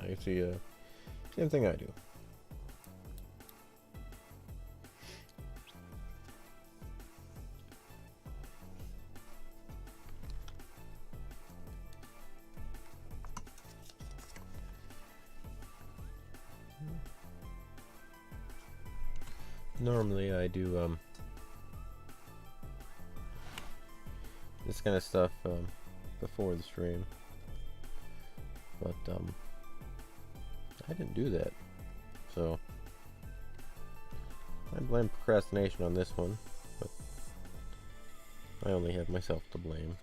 I see, same thing I do. Normally I do this kind of stuff before the stream, but I didn't do that, so I blame procrastination on this one, but I only have myself to blame.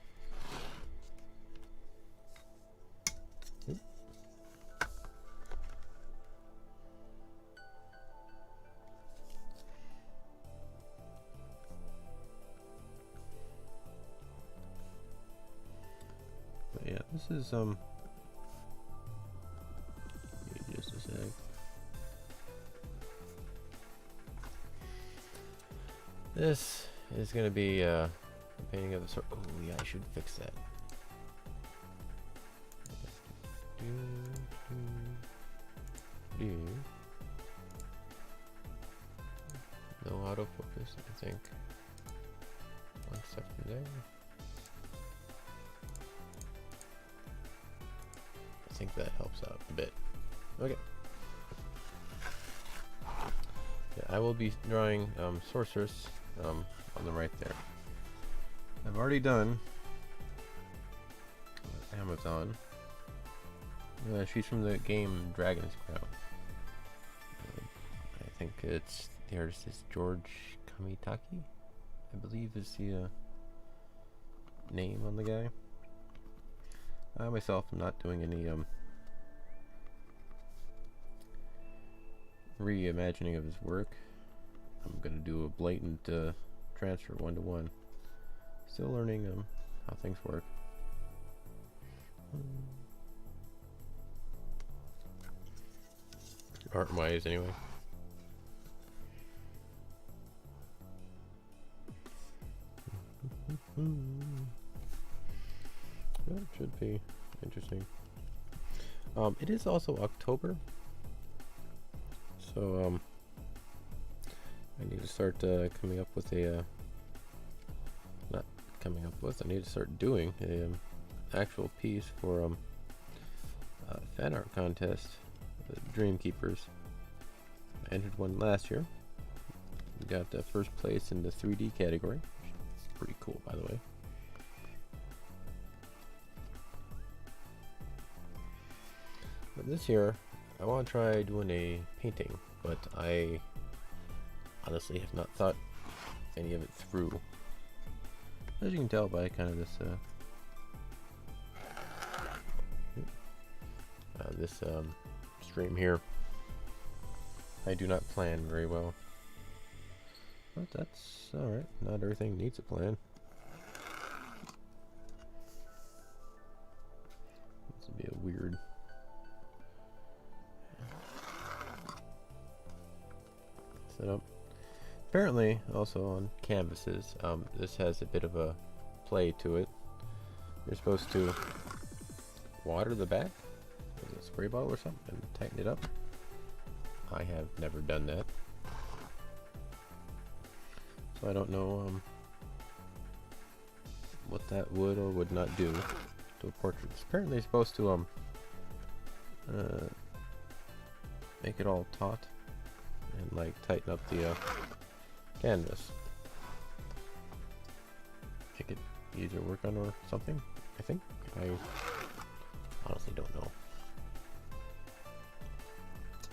But yeah, this is just a sec. This is gonna be a painting of the sort. Oh yeah, I should fix that. No autofocus, I think. One second there. I think that helps out a bit. Okay. Yeah, I will be drawing Sorceress on the right there. I've already done Amazon. She's from the game Dragon's Crown. I think it's the artist is George Kamitaki, I believe is the name on the guy. I myself am not doing any reimagining of his work. I'm gonna do a blatant transfer 1-to-1. Still learning how things work. Art-wise, anyway. Well, it should be interesting. It is also October, so I need to start coming up with a not coming up with. I need to start doing a actual piece for fan art contest. Dream Keepers. I entered one last year. We got first place in the 3D category. It's pretty cool, by the way. But this year, I want to try doing a painting, but I honestly have not thought any of it through. As you can tell by kind of this stream here, I do not plan very well, but that's alright. Not everything needs a plan. This would be a weird setup. Apparently, also on canvases, this has a bit of a play to it. You're supposed to water the back with a spray bottle or something and tighten it up. I have never done that, so I don't know what that would or would not do to a portrait. It's apparently supposed to make it all taut and like tighten up the canvas, make it easier to work on or something. I think. I honestly don't know.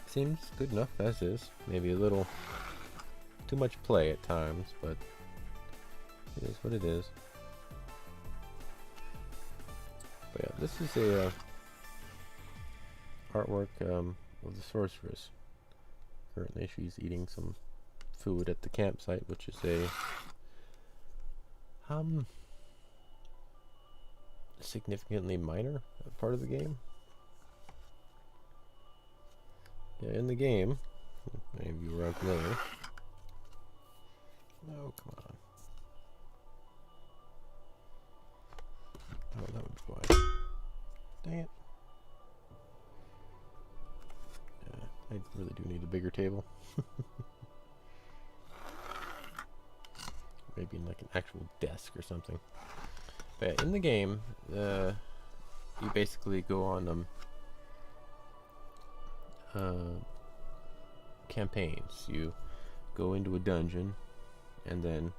Seems good enough as is. Maybe a little too much play at times, but it is what it is. But yeah, this is a artwork of the sorceress. Currently she's eating some food at the campsite, which is a significantly minor part of the game. Yeah, in the game, if any of you are unfamiliar. Oh, come on. Oh, that would be why. Dang it. I really do need a bigger table. Maybe in like an actual desk or something. But yeah, in the game, you basically go on campaigns. You go into a dungeon, and then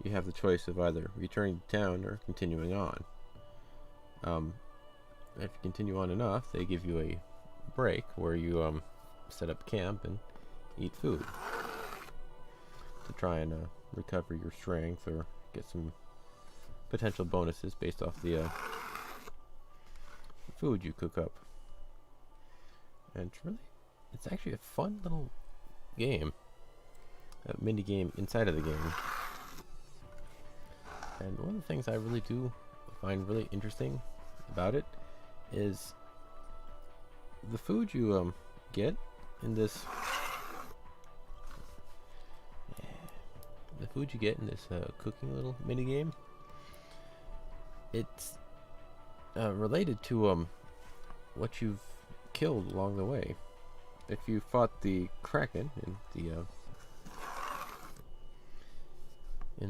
you have the choice of either returning to town or continuing on. If you continue on enough, they give you a break where you set up camp and eat food to try and recover your strength or get some potential bonuses based off the food you cook up. And it's actually a fun little game, a mini game inside of the game. And one of the things I really do find really interesting about it is the food you get in this cooking little mini game. It's related to what you've killed along the way. If you fought the Kraken in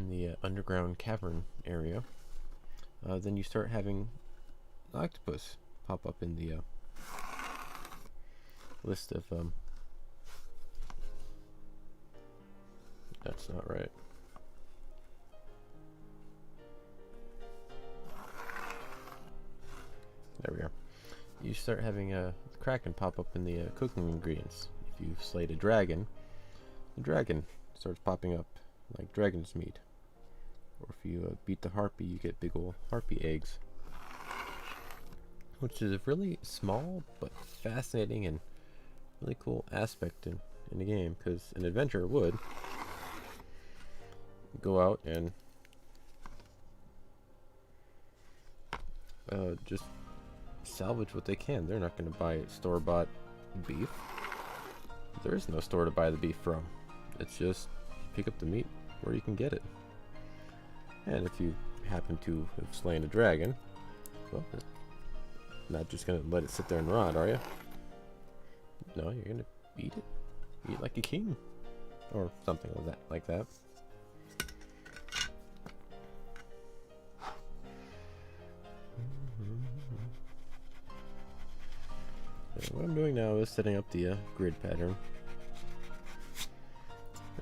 the underground cavern area, then you start having octopus pop up in the list of that's not right. There we are. You start having the Kraken pop up in the cooking ingredients. If you've slayed a dragon, the dragon starts popping up like dragon's meat. Or if you beat the harpy, you get big old harpy eggs. Which is a really small but fascinating and really cool aspect in the game, because an adventurer would go out and just salvage what they can. They're not going to buy store-bought beef. There is no store to buy the beef from. It's just pick up the meat where you can get it. And if you happen to have slain a dragon, well, not just going to let it sit there and rot, are you? No, you're going to eat it. Eat like a king. Or something like that. What I'm doing now is setting up the grid pattern.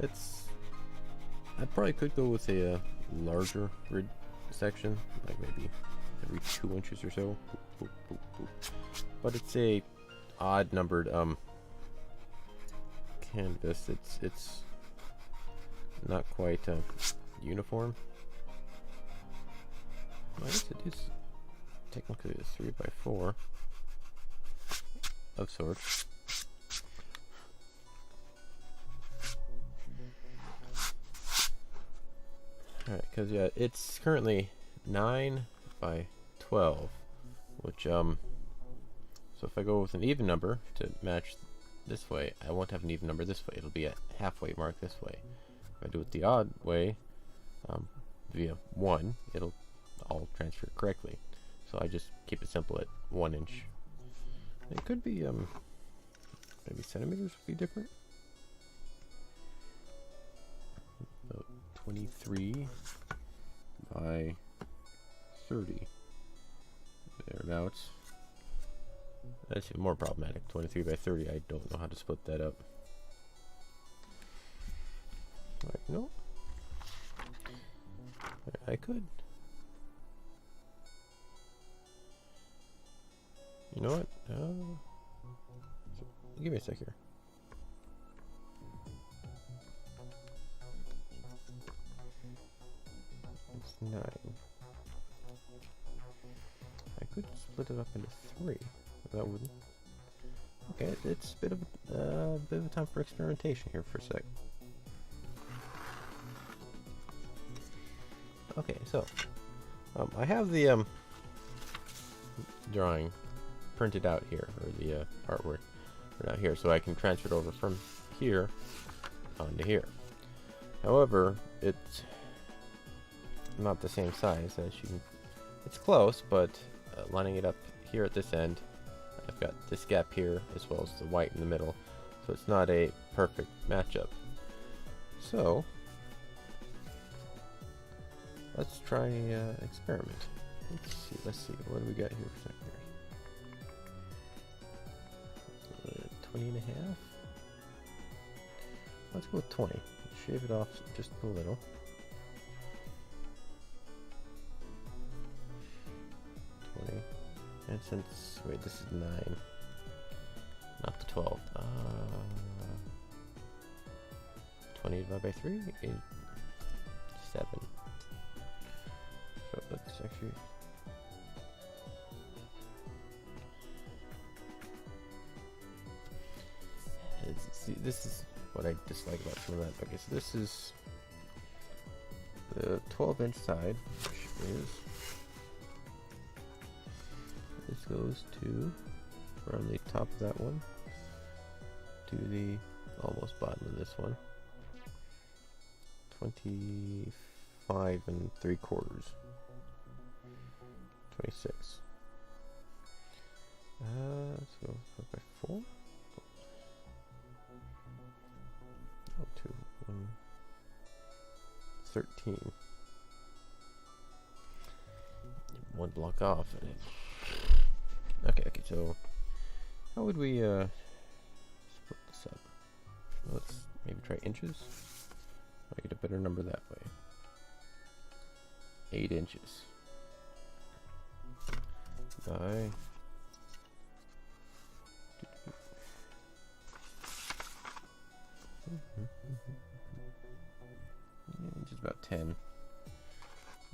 I probably could go with a larger grid section, like maybe every 2 inches or so. Boop, boop, boop, boop. But it's a odd numbered canvas. It's not quite uniform. Well, I guess it is technically a 3x4 of sorts. Alright, because yeah, it's currently 9 by 12, which so if I go with an even number to match this way, I won't have an even number this way. It'll be a halfway mark this way. If I do it the odd way, via 1, it'll all transfer correctly. So I just keep it simple at 1 inch. It could be maybe centimeters would be different. About 23 by 30. Thereabouts. That's even more problematic. 23 by 30. I don't know how to split that up. Like, no. I could. You know what? Give me a sec here. It's 9. I could split it up into 3. That wouldn't. Okay, it's a bit of a time for experimentation here for a sec. Okay, so I have the drawing printed out here, or the artwork printed out here, so I can transfer it over from here onto here. However, it's not the same size as you can. It's close, but lining it up here at this end, I've got this gap here as well as the white in the middle. So it's not a perfect matchup. So let's try experiment. Let's see. What do we got here for secondary? 20 and a half? Let's go with 20. Shave it off just a little. And since, wait, this is 9, not the 12. 20 divided by 3 is 7. So let's actually. See, this is what I dislike about some of that. Okay, so this is the 12-inch side, which is. This goes to from the top of that one to the almost bottom of this one. 25 3/4. 26. Let's go by 4. Oh, 2, 1, 13. One block off. Okay, so how would we split this up? Let's maybe try inches. I'll get a better number that way. 8 inches by just about 10.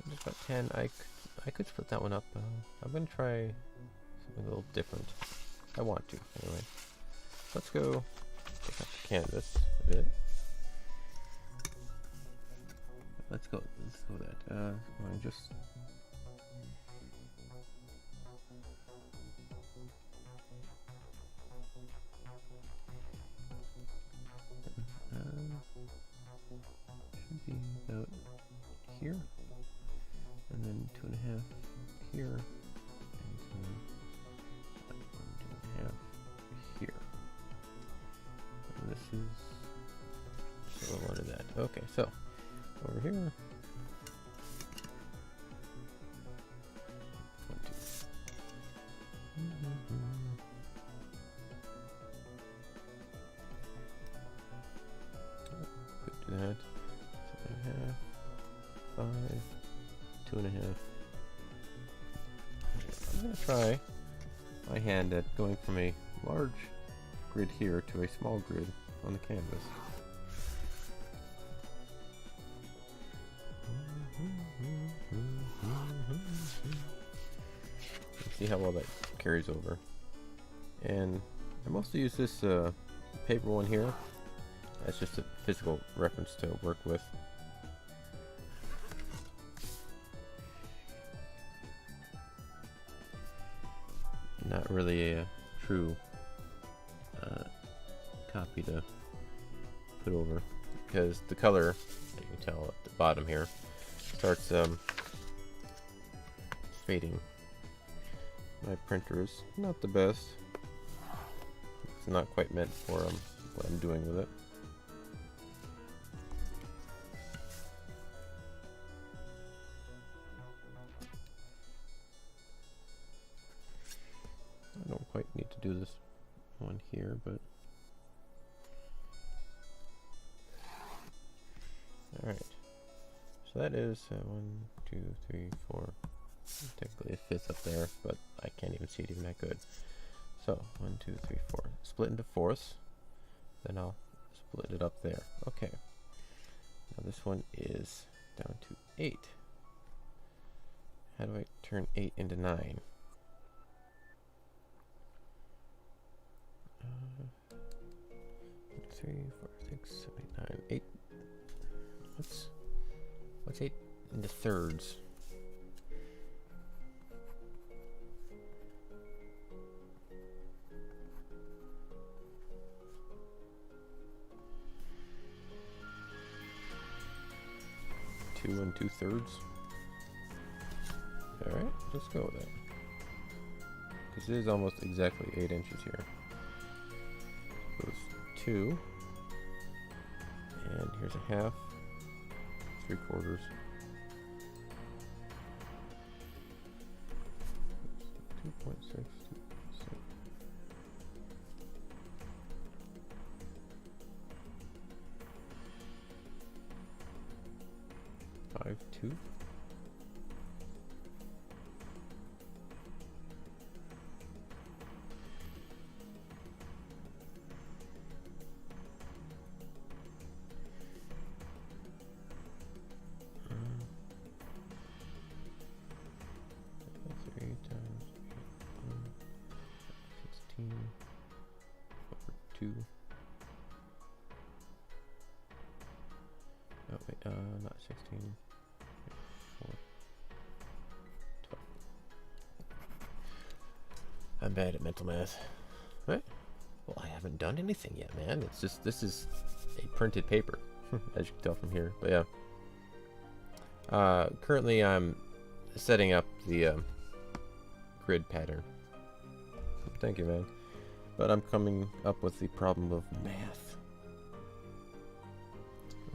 Just about 10. I could split that one up. I'm gonna try something a little different. I want to, anyway. Let's go take off the canvas a bit. Let's go that. I'm just. Should be about here, and then 2.5 here. Here. And this is similar to that. Okay, so over here. 1, 2. Could do that. 7.5. 5. 2.5. I'm gonna try my hand at going from a large grid here to a small grid on the canvas. Let's see how well that carries over. And I mostly use this paper one here. That's just a physical reference to work with. Not really a true copy to put over, because the color, you can tell at the bottom here, starts fading. My printer is not the best. It's not quite meant for what I'm doing with it. I don't quite need to do this one here, but alright. So that is 1, 2, 3, 4. Technically it fits up there, but I can't even see it even that good. So 1, 2, 3, 4. Split into fourths. Then I'll split it up there. Okay. Now this one is down to 8. How do I turn 8 into 9? 3, 4, 6, 7, 8, 9, 8. What's 8 into thirds? Two and 2/3. All right, let's go with that. Because it is almost exactly 8 inches here. Goes 2. And here's a half. 3/4. 2.6. 5/2. Over 2. Oh wait, not 16. 4. 12. I'm bad at mental math. Right? Well, I haven't done anything yet, man. It's just, this is a printed paper, as you can tell from here. But yeah. Currently I'm setting up the grid pattern. Thank you, man. But I'm coming up with the problem of math.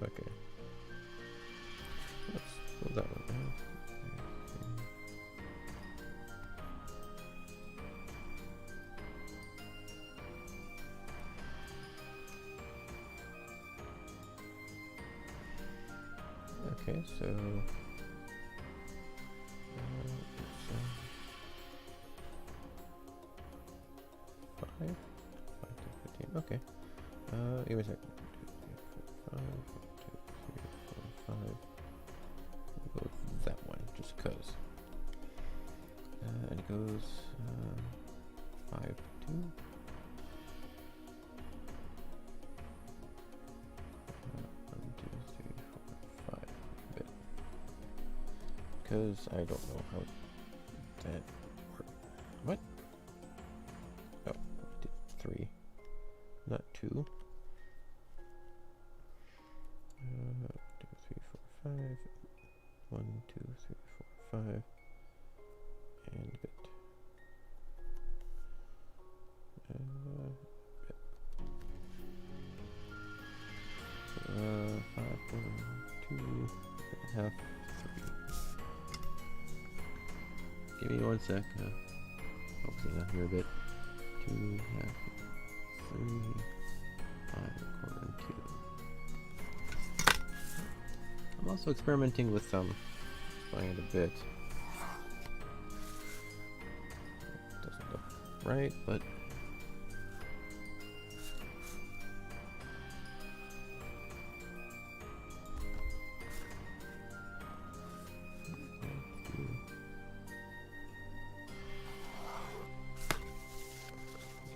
Okay. Let's pull that one down. Okay, so... Five to 15. Okay. Give me a second. 5, 2, 3, 4, 5. We'll go with that one, just cause. And it goes 5, 2. 1, 2, 3, 4, 5. Bit. Because I don't know how that works. What? Oh, 3, not 2. 2, 3, 4, 5. 1, 2, 3, 4, 5. And bit. Bit. 5, 4, 2, half, 3. Give me 1 sec. Focusing on here a bit. 2, half, 3, 5, 1/4, and 2. I'm also experimenting with playing it a bit. Doesn't look right, but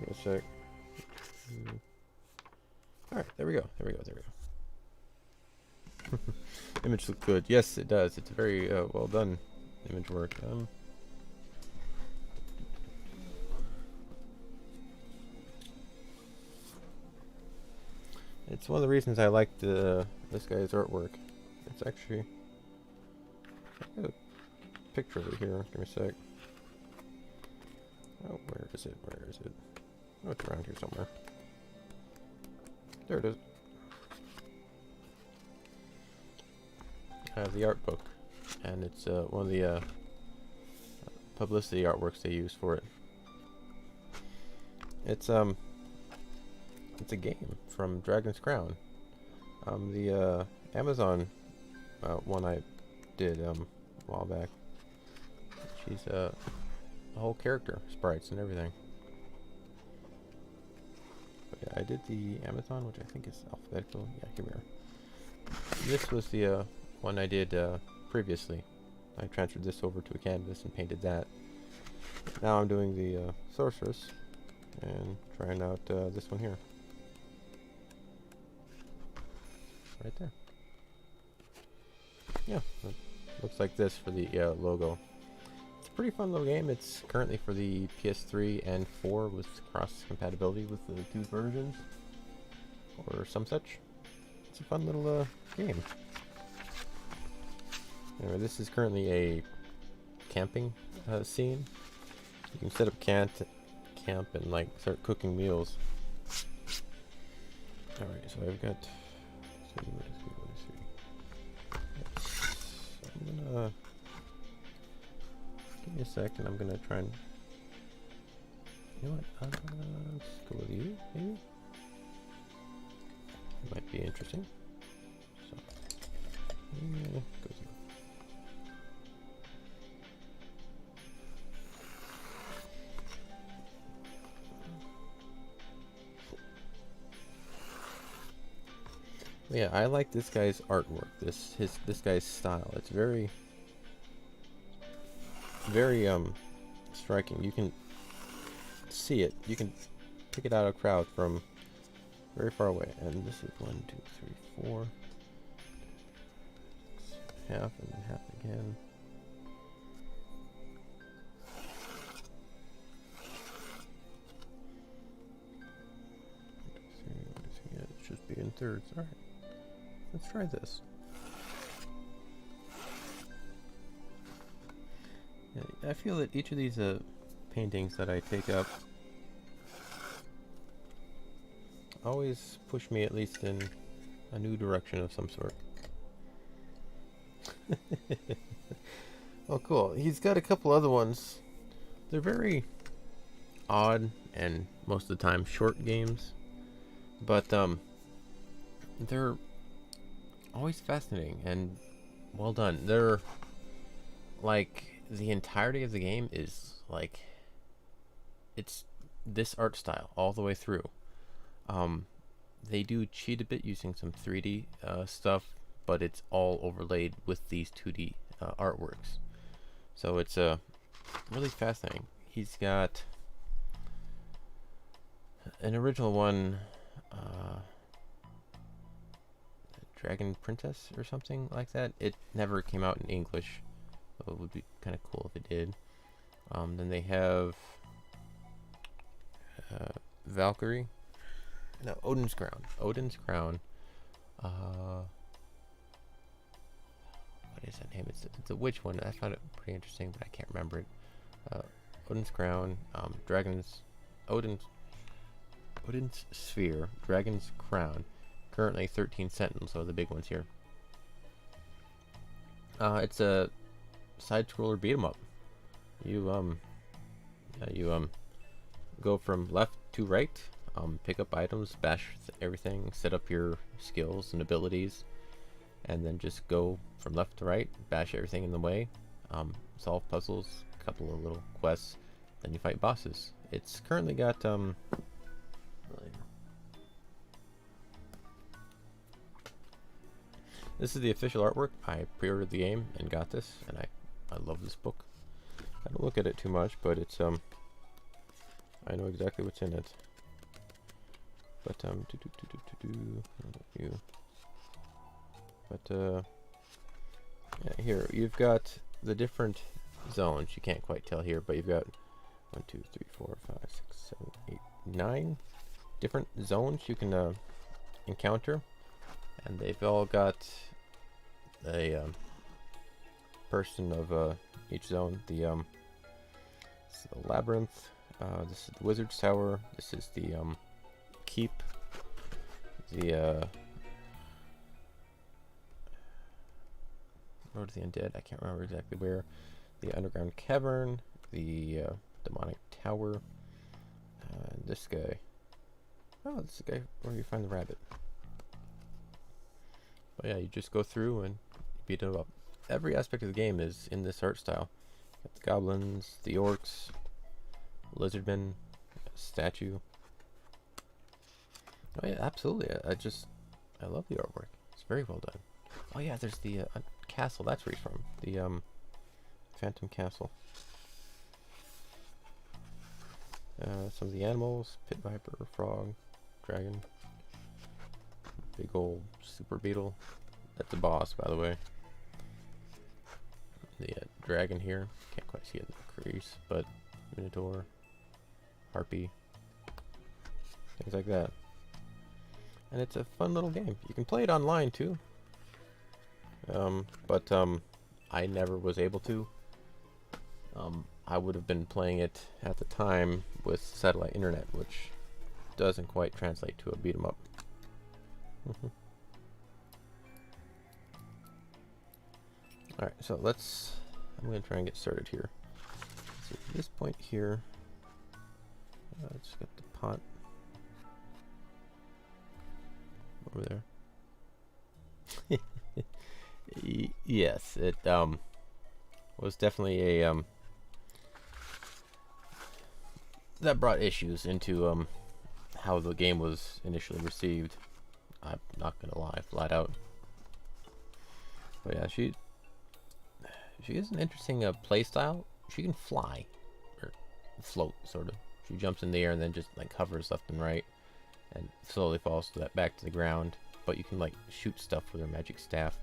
give me a sec. Alright, there we go. Image looks good. Yes, it does. It's a very well done image work. It's one of the reasons I like this guy's artwork. It's actually... I got a picture of it here. Give me a sec. Oh, where is it? Oh, it's around here somewhere. There it is. I have the art book, and it's one of the publicity artworks they use for it. It's a game from Dragon's Crown. The Amazon one I did a while back. She's a whole character, sprites and everything. But yeah, I did the Amazon, which I think is alphabetical. Yeah, here we are. This was the one I did previously. I transferred this over to a canvas and painted that. Now I'm doing the Sorceress and trying out this one here. Right there. Yeah, it looks like this for the logo. It's a pretty fun little game. It's currently for the PS3 and 4 with cross compatibility with the 2 versions or some such. It's a fun little game. Anyway, this is currently a camping scene. You can set up camp and like start cooking meals. Alright, so I've got... I'm gonna... Give me a second, I'm gonna try and... You know what? Let's go with you, maybe? Might be interesting. So... go through. Yeah, I like this guy's artwork. This guy's style. It's very striking. You can see it. You can pick it out of a crowd from very far away. And this is 1, 2, 3, 4. Half and then half again. Yeah, it should be in thirds. All right. Let's try this. Yeah, I feel that each of these paintings that I take up always push me at least in a new direction of some sort. Oh, cool. He's got a couple other ones. They're very odd and most of the time short games, but they're always fascinating and well done. They're like the entirety of the game is like it's this art style all the way through. They do cheat a bit using some 3D stuff, but it's all overlaid with these 2D artworks. So it's really fascinating. He's got an original one, Dragon Princess or something like that. It never came out in English, so it would be kind of cool if it did. Then they have Valkyrie. No, Odin's Crown. Odin's Crown. What is that name? It's a witch one. I found it pretty interesting, but I can't remember it. Odin's Crown. Odin's Sphere. Dragon's Crown. Currently 13 Sentinels, so the big ones here. It's a side-scroller beat 'em up. You go from left to right, pick up items, bash everything, set up your skills and abilities, and then just go from left to right, bash everything in the way, solve puzzles, a couple of little quests, then you fight bosses. It's currently got this is the official artwork. I pre-ordered the game and got this, and I love this book. I don't look at it too much, but it's I know exactly what's in it. But yeah, here you've got the different zones. You can't quite tell here, but you've got 1, 2, 3, 4, 5, 6, 7, 8, 9 different zones you can encounter, and they've all got a person of each zone. The labyrinth. This is the Wizard's Tower. This is the keep. The Road to the Undead. I can't remember exactly where. The underground cavern. The demonic tower. This guy. Oh, this is the guy where you find the rabbit. But yeah, you just go through and beat it up. Every aspect of the game is in this art style. Got the goblins, the orcs, lizardmen, statue. Oh yeah, absolutely. I love the artwork. It's very well done. Oh yeah, there's the castle. That's where he's from. The Phantom Castle. Some of the animals: pit viper, frog, dragon, big old super beetle. That's a boss, by the way. The dragon here. Can't quite see it in the crease, but minotaur, harpy, things like that. And it's a fun little game. You can play it online too. But I never was able to. I would have been playing it at the time with satellite internet, which doesn't quite translate to a beat 'em up. Alright, so I'm going to try and get started here. So at this point here, let's get the pot over there. Yes, it was definitely a that brought issues into how the game was initially received. I'm not gonna lie, flat out. But yeah, she has an interesting play style. She can fly or float, sort of. She jumps in the air and then just like hovers left and right, and slowly falls to back to the ground. But you can like shoot stuff with her magic staff,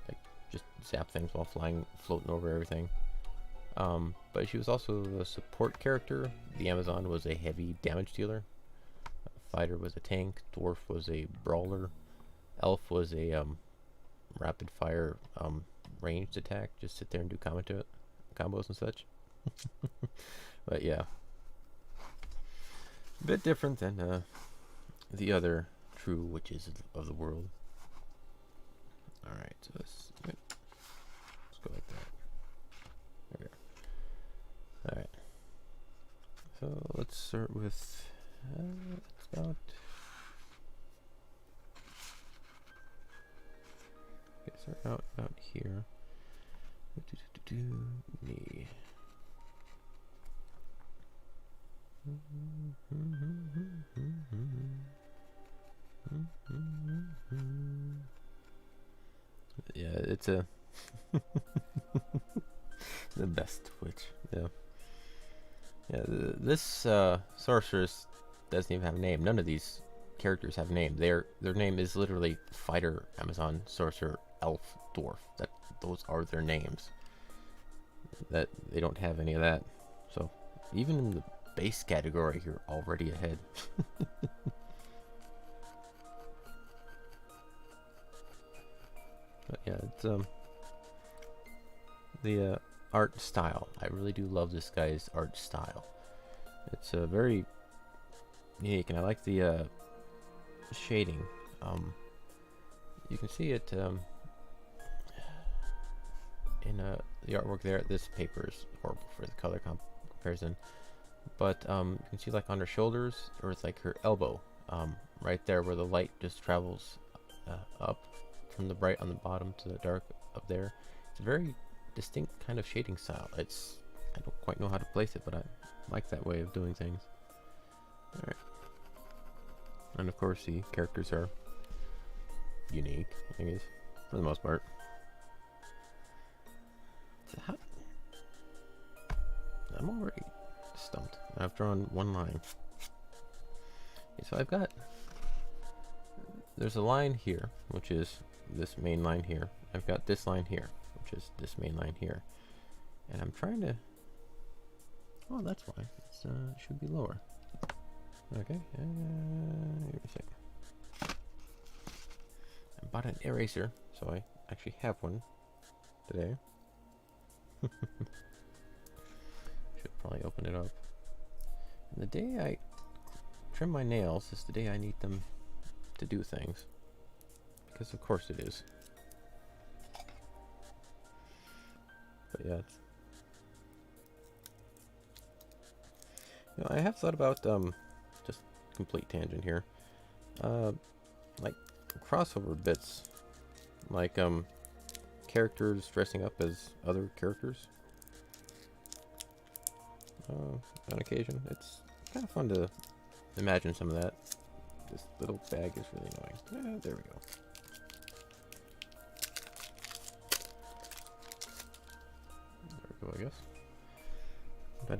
like just zap things while flying, floating over everything. But she was also a support character. The Amazon was a heavy damage dealer. Fighter was a tank. Dwarf was a brawler. Elf was a rapid fire ranged attack. Just sit there and do combos and such. But yeah, a bit different than the other true witches of the world. All right, so let's go like that. There we go. All right. So let's start with about. Okay, start out about here. Knee. Yeah, it's a the best witch. Yeah. Yeah, this sorceress doesn't even have a name. None of these characters have a name. Their name is literally fighter, Amazon, sorcerer, elf, dwarf. Those are their names. That they don't have any of that. So even in the base category, you're already ahead. But yeah, it's the art style. I really do love this guy's art style. It's very unique, and I like the shading. You can see it in the artwork there. This paper is horrible for the color comparison, but you can see like on her shoulders, or it's like her elbow, right there where the light just travels up from the bright on the bottom to the dark up there. It's a very distinct kind of shading style. I don't quite know how to place it, but I like that way of doing things. Alright. And of course the characters are unique, I guess, for the most part. So I'm already stumped. I've drawn one line. Okay, so there's a line here, which is this main line here. I've got this line here, which is this main line here. And I'm trying to... Oh, that's why. It should be lower. Okay, give me a second. I bought an eraser, so I actually have one today. Should probably open it up. And the day I trim my nails is the day I need them to do things. Because of course it is. But yeah, I have thought about just complete tangent here. Like crossover bits, like characters dressing up as other characters. On occasion, it's kind of fun to imagine some of that. This little bag is really annoying. There we go. There we go, I guess. But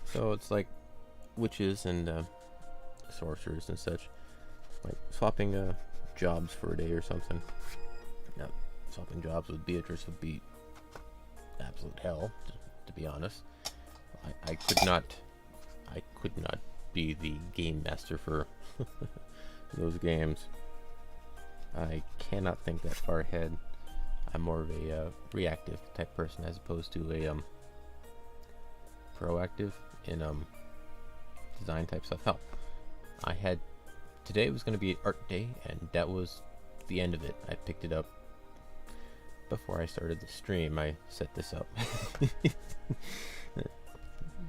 so it's like witches and sorcerers and such, like swapping jobs for a day or something. Now, swapping jobs with Beatrice would be absolute hell, to be honest. I could not be the game master for those games. I cannot think that far ahead. I'm more of a reactive type person as opposed to a proactive in design type stuff. Hell, Today was going to be art day, and that was the end of it. I picked it up before I started the stream. I set this up.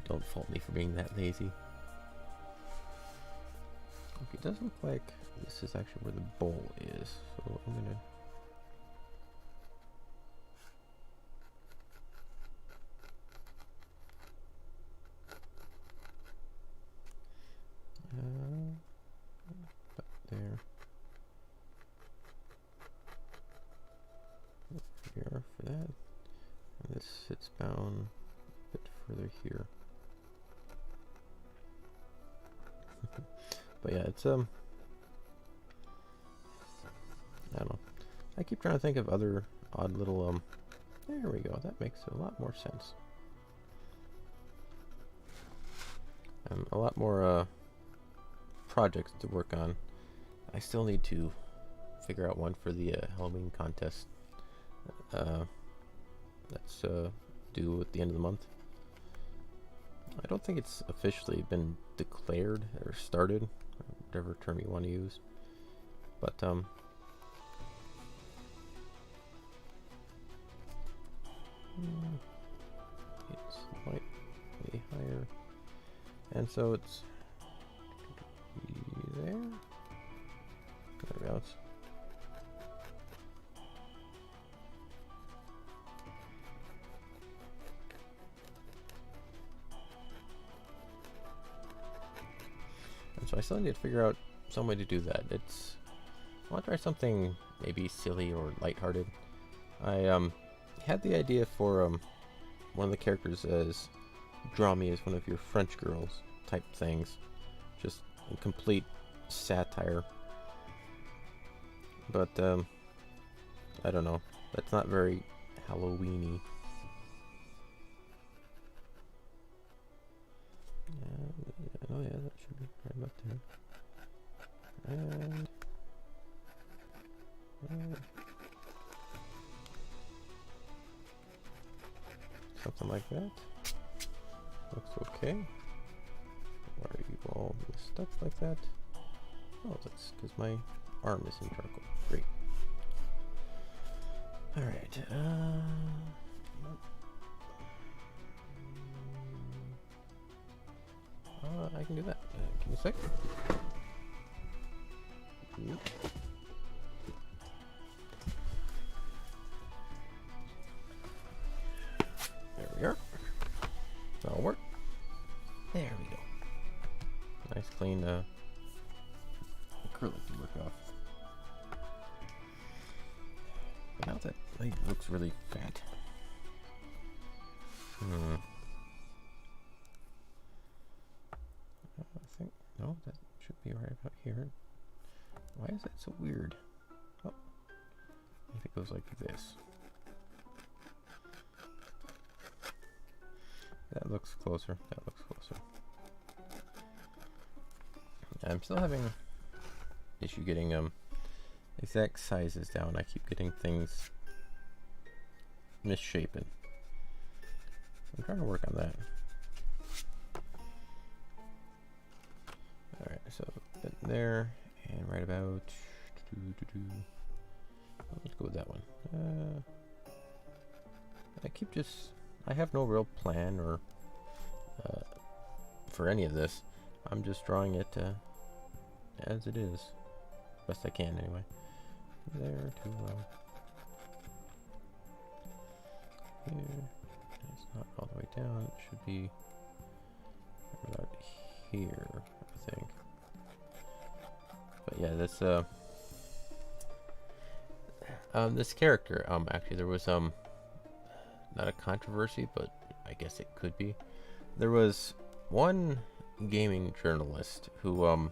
Don't fault me for being that lazy. Okay, it does look like this is actually where the bowl is, so I'm gonna... there. Here for that. And this sits down a bit further here. But yeah, it's I don't know. I keep trying to think of other odd little there we go. That makes a lot more sense. A lot more projects to work on. I still need to figure out one for the Halloween contest. That's due at the end of the month. I don't think it's officially been declared or started, whatever term you want to use. But it's slightly higher, and so it's there. Thereabouts. And so I still need to figure out some way to do that. I want to try something maybe silly or lighthearted. I had the idea for one of the characters as draw me as one of your French girls type things, just a complete satire. But I don't know. That's not very Halloween-y. Oh yeah, that should be right up there. And something like that. Looks okay. Why are you all messed up like that? Oh, that's because my arm is in charcoal. Great. Alright, I can do that. Give me a sec. There we are. That'll work. There we go. Nice clean acrylic to work off. But now that leg looks really fat. I think, no, that should be right about here. Why is that so weird? Oh, if it goes like this. That looks closer. That looks closer. I'm still having issue getting exact sizes down. I keep getting things misshapen. I'm trying to work on that. Alright, so there, and right about let's go with that one. I have no real plan or for any of this. I'm just drawing it as it is, best I can anyway. There to here. It's not all the way down. It should be about here, I think. But yeah, this this character, actually there was not a controversy, but I guess it could be. There was one gaming journalist who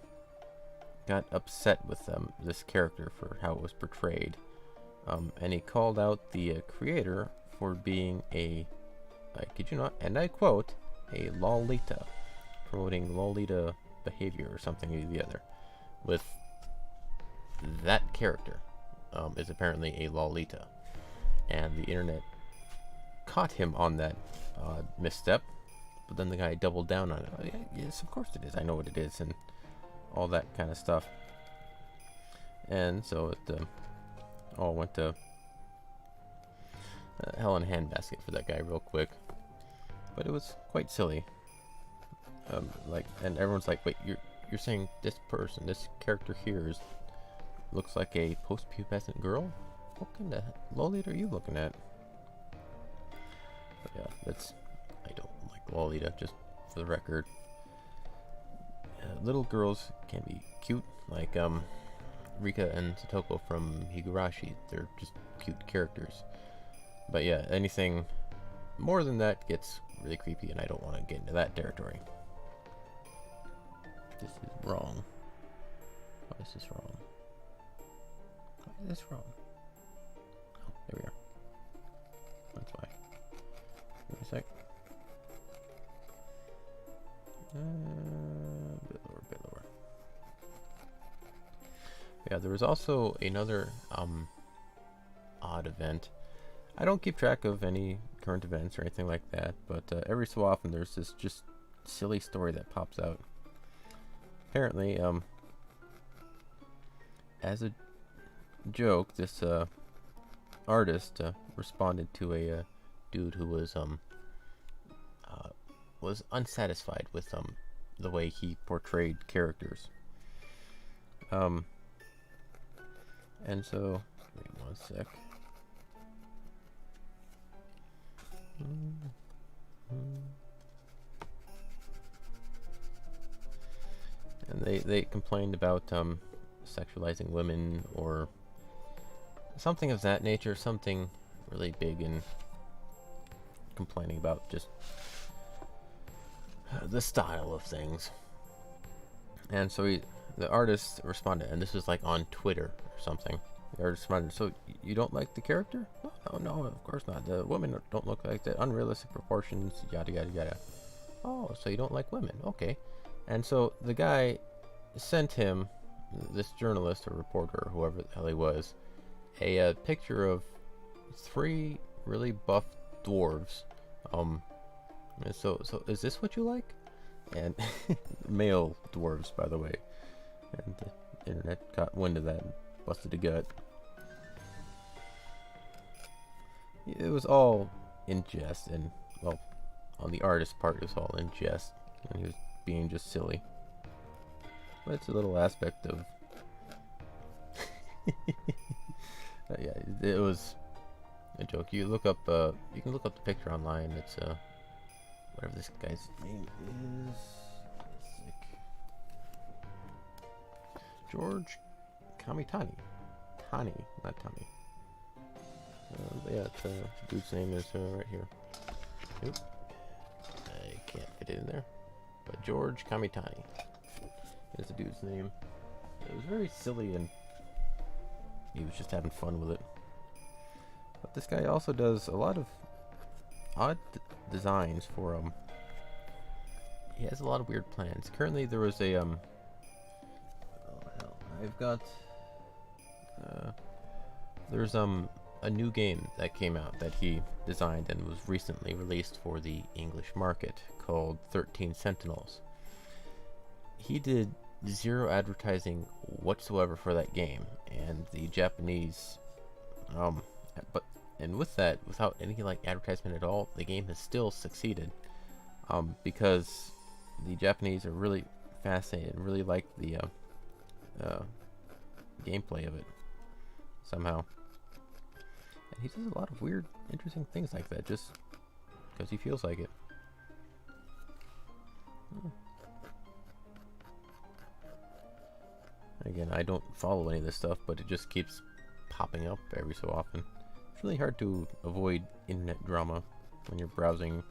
got upset with this character for how it was portrayed, and he called out the creator for being I kid you not, and I quote, a Lolita, promoting Lolita behavior or something or the other. With that character is apparently a Lolita, and the internet caught him on that misstep, but then the guy doubled down on it. Oh, yeah, yes, of course it is. I know what it is, and all that kind of stuff. And so it all went to hell in a handbasket for that guy real quick. But it was quite silly. And everyone's like, wait, you're saying this person, this character here looks like a post-pubescent girl? What kind of Lolita are you looking at? But yeah, I don't like Lolita, just for the record. Little girls can be cute, like Rika and Satoko from Higurashi. They're just cute characters. But yeah, anything more than that gets really creepy, and I don't want to get into that territory. This is wrong. Why is this wrong? Why is this wrong? Oh, there we are. That's why. Wait a sec. A bit lower. Yeah, there was also another odd event. I don't keep track of any current events or anything like that, but every so often there's this just silly story that pops out. Apparently, as a joke, this artist responded to a dude who was unsatisfied with the way he portrayed characters. And so, wait 1 sec. And they complained about sexualizing women or something of that nature, something really big, and complaining about just the style of things. And so the artist responded, and this was like on Twitter or something. The artist responded, so you don't like the character? No, of course not. The women don't look like that. Unrealistic proportions, yada, yada, yada. Oh, so you don't like women. Okay. And so the guy sent him, this journalist or reporter or whoever the hell he was, a picture of 3 really buff dwarves. And so is this what you like? And male dwarves, by the way. And the internet got wind of that and busted a gut. It was all in jest, and well, on the artist's part, it was all in jest, and he was being just silly. But it's a little aspect of yeah, it was a joke. You look up, you can look up the picture online. It's whatever this guy's name is. George Kamitani. Tani, not Tommy. But yeah, the dude's name is right here. Nope. I can't fit it in there. But George Kamitani is the dude's name. It was very silly, and he was just having fun with it. But this guy also does a lot of odd designs for he has a lot of weird plans. Currently there was a oh hell, I've got there's a new game that came out that he designed and was recently released for the English market called 13 Sentinels. He did 0 advertising whatsoever for that game, and the Japanese and with that, without any like advertisement at all, the game has still succeeded, because the Japanese are really fascinated and really like the gameplay of it somehow. And he does a lot of weird, interesting things like that just because he feels like it. Again, I don't follow any of this stuff, but it just keeps popping up every so often. It's really hard to avoid internet drama when you're browsing.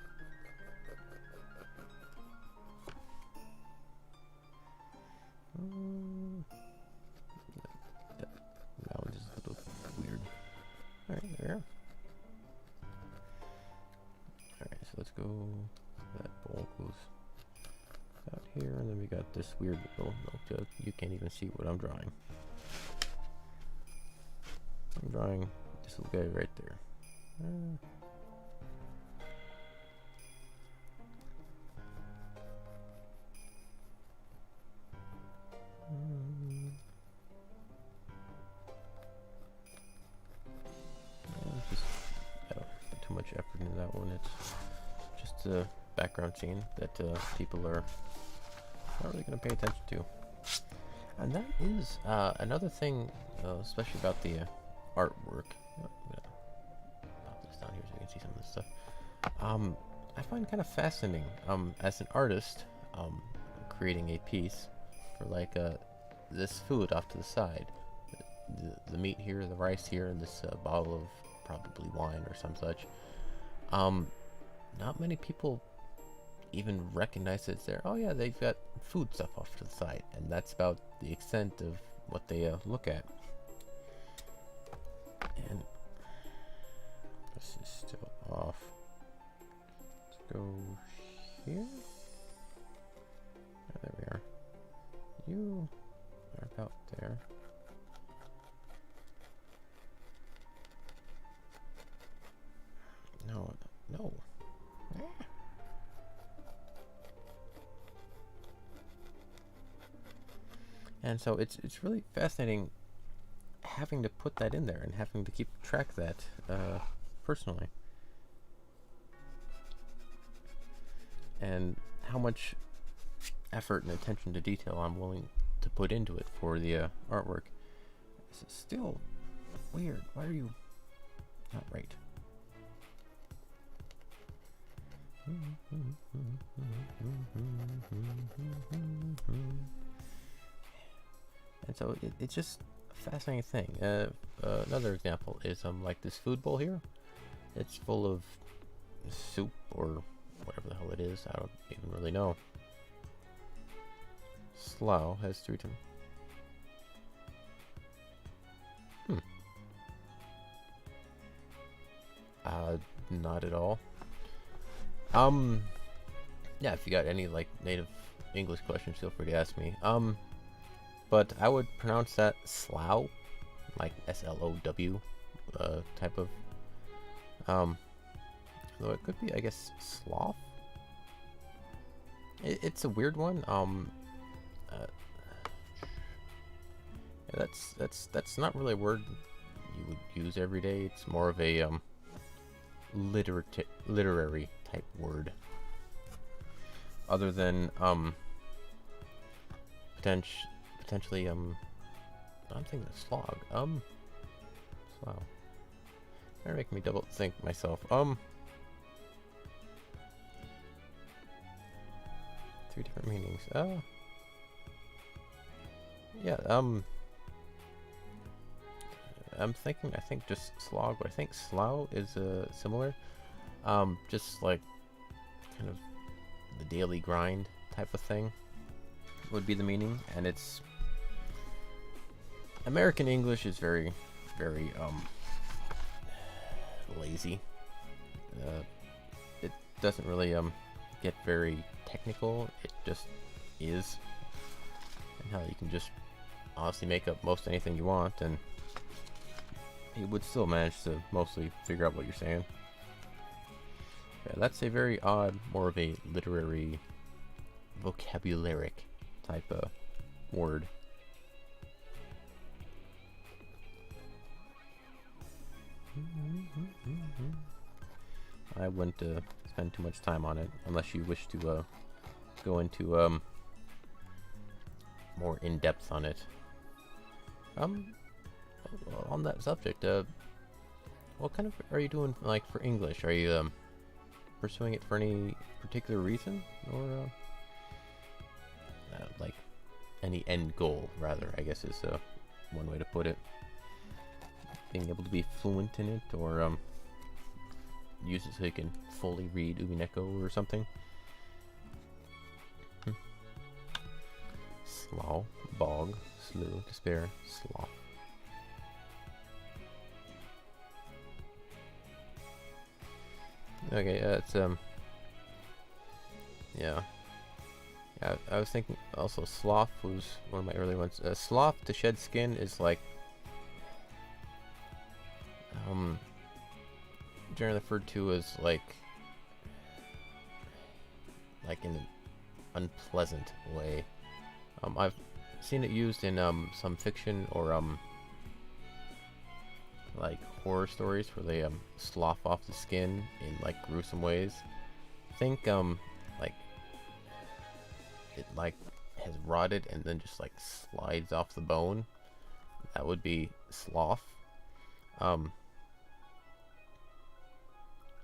That one is a little weird. Alright, there. Alright, so let's go. That bowl goes out here, and then we got this weird little milk jug. You can't even see what I'm drawing. I'm drawing this little guy right there. a background scene that people are not really going to pay attention to. And that is another thing, especially about the artwork. I'm gonna pop this down here so you can see some of this stuff. I find kind of fascinating as an artist, creating a piece for like this food off to the side. The meat here, the rice here, and this bottle of probably wine or some such. Not many people even recognize it's there. Oh yeah, they've got food stuff off to the side, and that's about the extent of what they look at. And this is still off. Let's go here. Oh, there we are. You are about there. No, no. Ah. And so it's really fascinating having to put that in there and having to keep track of that personally. And how much effort and attention to detail I'm willing to put into it for the artwork. This is still weird. Why are you not right? And so it's just a fascinating thing. Another example is like this food bowl here. It's full of soup or whatever the hell it is. I don't even really know. Slough has 3 to not at all. Yeah, if you got any like native English questions, feel free to ask me. But I would pronounce that slough, like S-L-O-W, type of. Though it could be, I guess, sloth. It's a weird one. That's not really a word you would use every day. It's more of a literary type word. Other than potentially I'm thinking of slog. Slough. They're making me double think myself. 3 different meanings. Yeah, I think just slog, but I think slough is similar. Just like kind of the daily grind type of thing would be the meaning, and it's American English is very, very lazy. It doesn't really get very technical. It just is, and how you can just honestly make up most anything you want, and you would still manage to mostly figure out what you're saying. Yeah, that's a very odd, more of a literary, vocabularic type of word. I wouldn't spend too much time on it unless you wish to go into more in depth on it. On that subject, what kind of are you doing like for English? Are you pursuing it for any particular reason, or like any end goal, rather, I guess is one way to put it? Being able to be fluent in it, or use it so you can fully read Ubineko or something. Slough, bog, slough, despair, slough. Okay, it's yeah. I was thinking also sloth was one of my early ones. Sloth, to shed skin, is like generally referred to as like in an unpleasant way. I've seen it used in some fiction or like horror stories where they slough off the skin in like gruesome ways. think like it like has rotted and then just like slides off the bone. That would be sloth.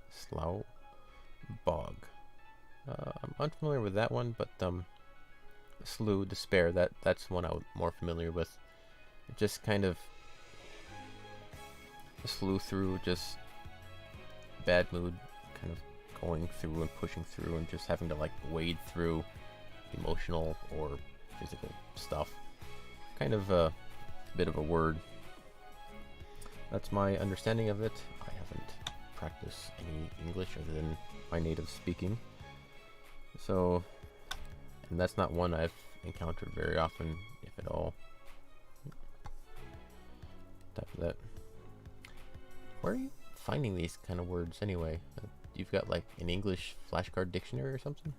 Slough bog. I'm unfamiliar with that one, but slough, despair. That's one I'm more familiar with. It just kind of slew through, just bad mood, kind of going through and pushing through, and just having to like wade through emotional or physical stuff. Kind of a bit of a word. That's my understanding of it. I haven't practiced any English other than my native speaking. So, and that's not one I've encountered very often, if at all. Type of that. Where are you finding these kind of words anyway? You've got like an English flashcard dictionary or something?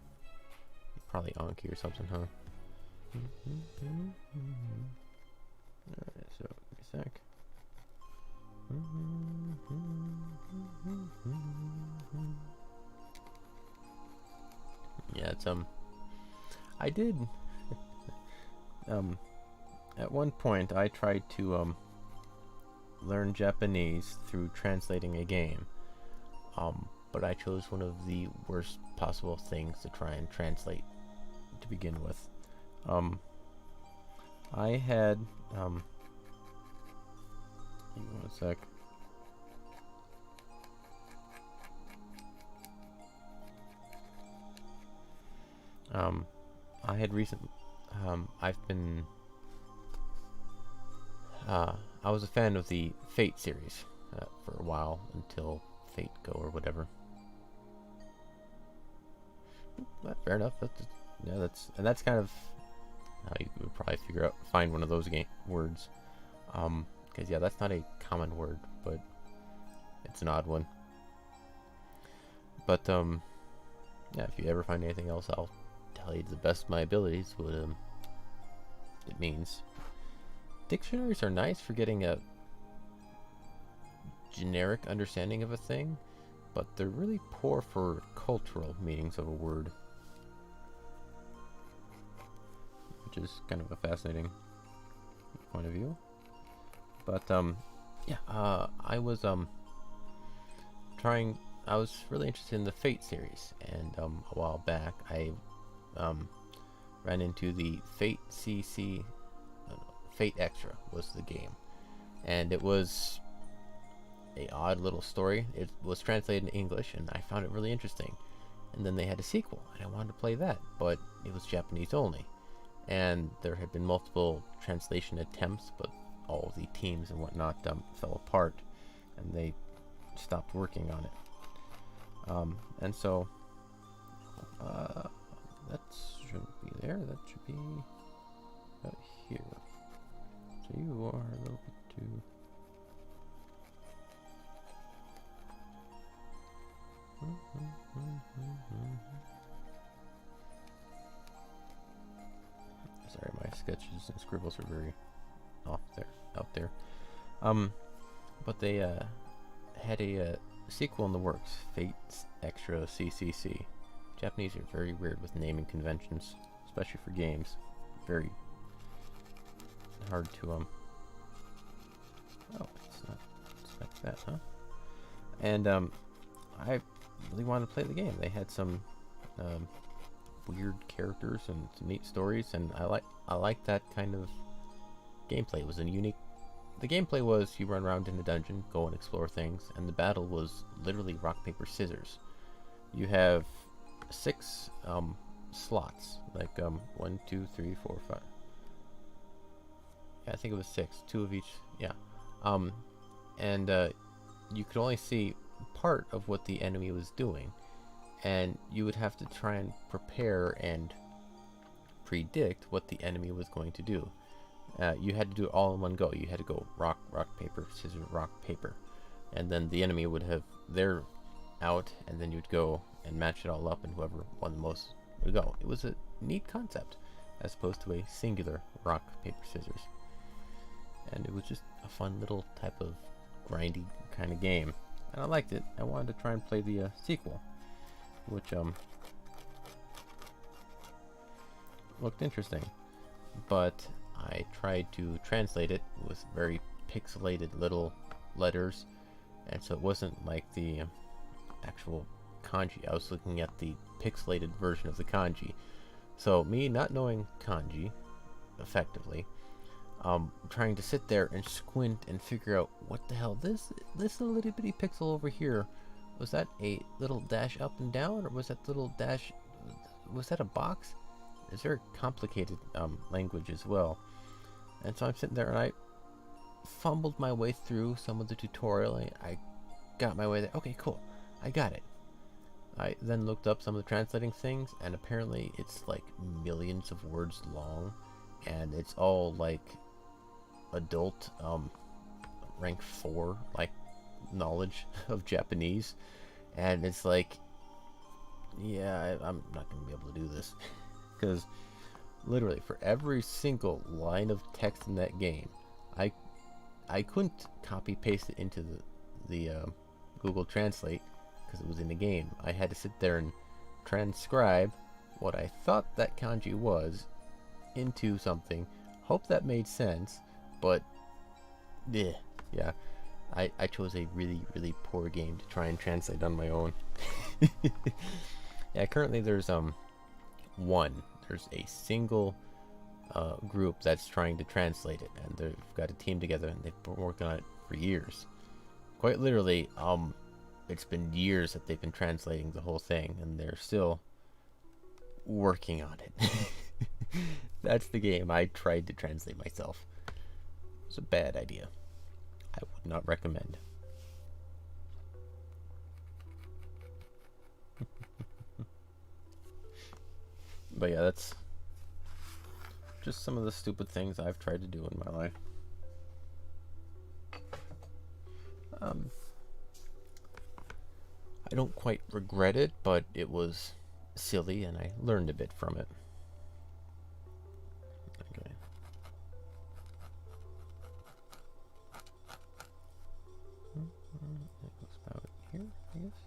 Probably Anki or something, huh? Alright, so give me a sec. Yeah, it's I did at one point I tried to learn Japanese through translating a game. But I chose one of the worst possible things to try and translate to begin with. I had give me one sec. I had I've been I was a fan of the Fate series for a while, until Fate Go or whatever. Fair enough. That's kind of how you would probably find one of those words. Because yeah, that's not a common word, but it's an odd one. But yeah, if you ever find anything else, I'll tell you to the best of my abilities what it means. Dictionaries are nice for getting a generic understanding of a thing, but they're really poor for cultural meanings of a word, which is kind of a fascinating point of view. But yeah, I was really interested in the Fate series, and a while back I ran into the Fate CC. Fate Extra was the game, and it was a odd little story. It was translated in English, and I found it really interesting. And then they had a sequel, and I wanted to play that, but it was Japanese only. And there had been multiple translation attempts, but all of the teams and whatnot fell apart, and they stopped working on it. And so that shouldn't be there. That should be about here. So you are a little bit too. Sorry, my sketches and scribbles are very out there. But they had a sequel in the works, Fate Extra CCC. Japanese are very weird with naming conventions, especially for games. Very hard to oh, it's not expect that, huh? And I really wanted to play the game. They had some weird characters and some neat stories, and I like that kind of gameplay. It was a unique. The gameplay was you run around in a dungeon, go and explore things, and the battle was literally rock paper scissors. You have 6 slots, like 1, 2, 3, 4, 5. Yeah, I think it was 6, 2 of each. Yeah, and you could only see part of what the enemy was doing, and you would have to try and prepare and predict what the enemy was going to do. You had to do it all in one go. You had to go rock, paper, scissors, rock, paper, and then the enemy would have their out, and then you'd go and match it all up, and whoever won the most would go. It was a neat concept, as opposed to a singular rock, paper, scissors. And it was just a fun little type of grindy kind of game, and I liked it. I wanted to try and play the sequel. which looked interesting, but I tried to translate it with very pixelated little letters, and so it wasn't like the actual kanji. I was looking at the pixelated version of the kanji. So me not knowing kanji effectively, trying to sit there and squint and figure out what the hell this little bitty pixel over here, was that a little dash up and down, or was that little dash, was that a box? It's very complicated language as well. And so I'm sitting there and I fumbled my way through some of the tutorial. I got my way there. Okay, cool. I got it. I then looked up some of the translating things, and apparently it's like millions of words long, and it's all like adult rank 4 like knowledge of Japanese, and it's like, yeah, I'm not gonna be able to do this because literally for every single line of text in that game, I couldn't copy paste it into the Google Translate because it was in the game. I had to sit there and transcribe what I thought that kanji was into something, hope that made sense, but yeah, I chose a really, really poor game to try and translate on my own. Yeah, currently there's a single group that's trying to translate it, and they've got a team together, and they've been working on it for years. Quite literally, it's been years that they've been translating the whole thing, and they're still working on it. That's the game I tried to translate myself. It's a bad idea. I would not recommend. But yeah, that's just some of the stupid things I've tried to do in my life. I don't quite regret it, but it was silly and I learned a bit from it. Okay. It goes about here, I guess.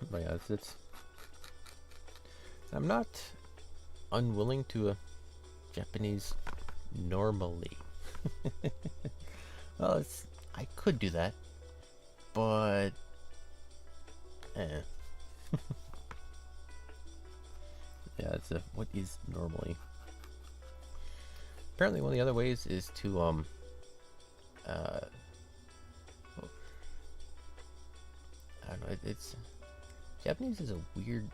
But yeah, it's I'm not unwilling to Japanese normally. Well, I could do that, but yeah, it's what is normally. Apparently, one of the other ways is to I don't know. It's Japanese is a weird,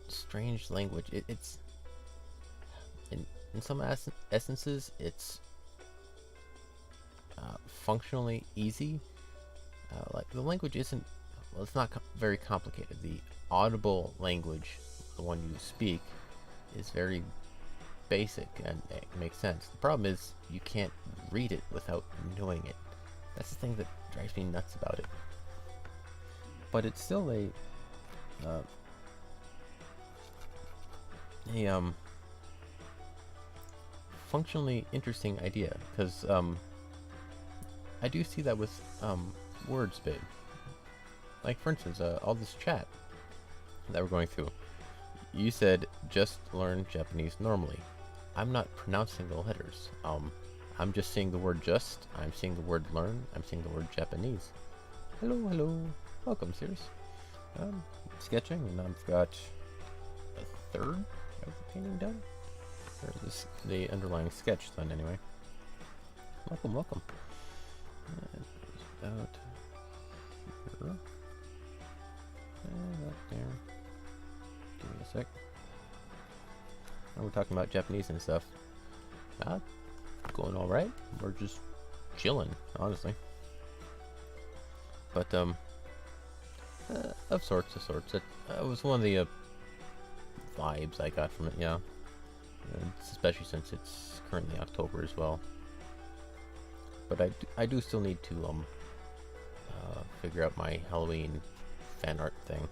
strange language. It's in some essences, it's functionally easy. Like the language isn't, well, it's not very complicated. The audible language, the one you speak, is very basic and it makes sense. The problem is you can't read it without knowing it. That's the thing that drives me nuts about it. But it's still a functionally interesting idea, because I do see that with words bit. Like for instance, all this chat that we're going through. You said just learn Japanese normally. I'm not pronouncing the letters. I'm just seeing the word just. I'm seeing the word learn. I'm seeing the word Japanese. Hello, hello. Welcome, Sorceress. Sketching, and I've got a third of the painting done. Or the underlying sketch done, anyway. Welcome, welcome. About here. And up there. Give me a sec. We're talking about Japanese and stuff. Going all right. We're just chilling, honestly. But of sorts. It was one of the vibes I got from it. Yeah, and especially since it's currently October as well. But I do still need to figure out my Halloween fan art thing.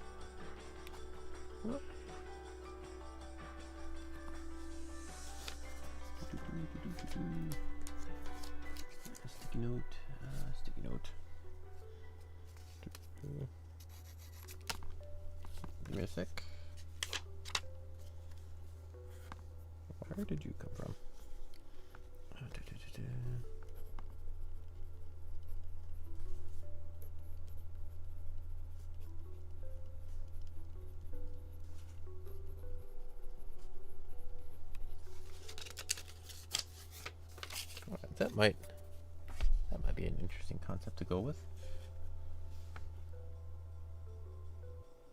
Sticky note. Give me a sec. Where did you come from? That might be an interesting concept to go with.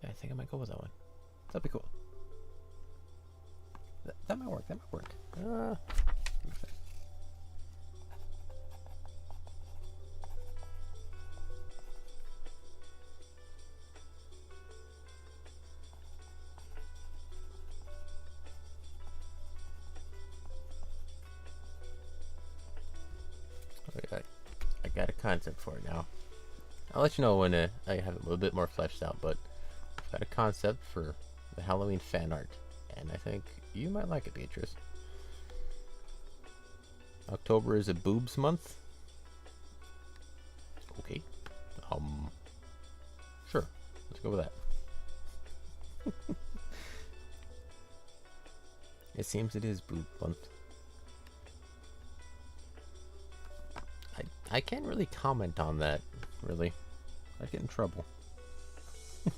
Yeah, I think I might go with that one. That'd be cool. That might work. That might work. I got a concept for it now. I'll let you know when I have it a little bit more fleshed out, but I've got a concept for the Halloween fan art, and I think you might like it, Beatrice. October is a boobs month. Okay. Sure. Let's go with that. It seems it is boob month. I can't really comment on that, really. I'd get in trouble. Yeah,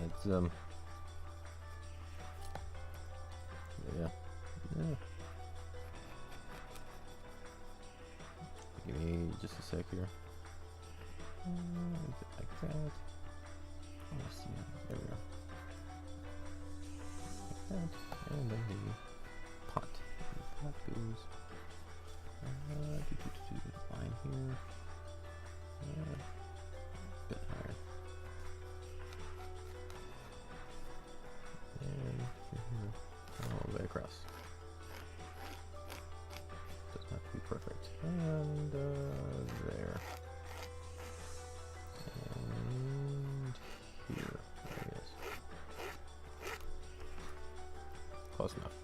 it's yeah. Give me just a sec here. Like that. Let's see. There we go. Like that. And then the pot. The pot goes line here. A bit higher. And here. All the way across. Doesn't have to be perfect. And there. And here. There it is. Close enough.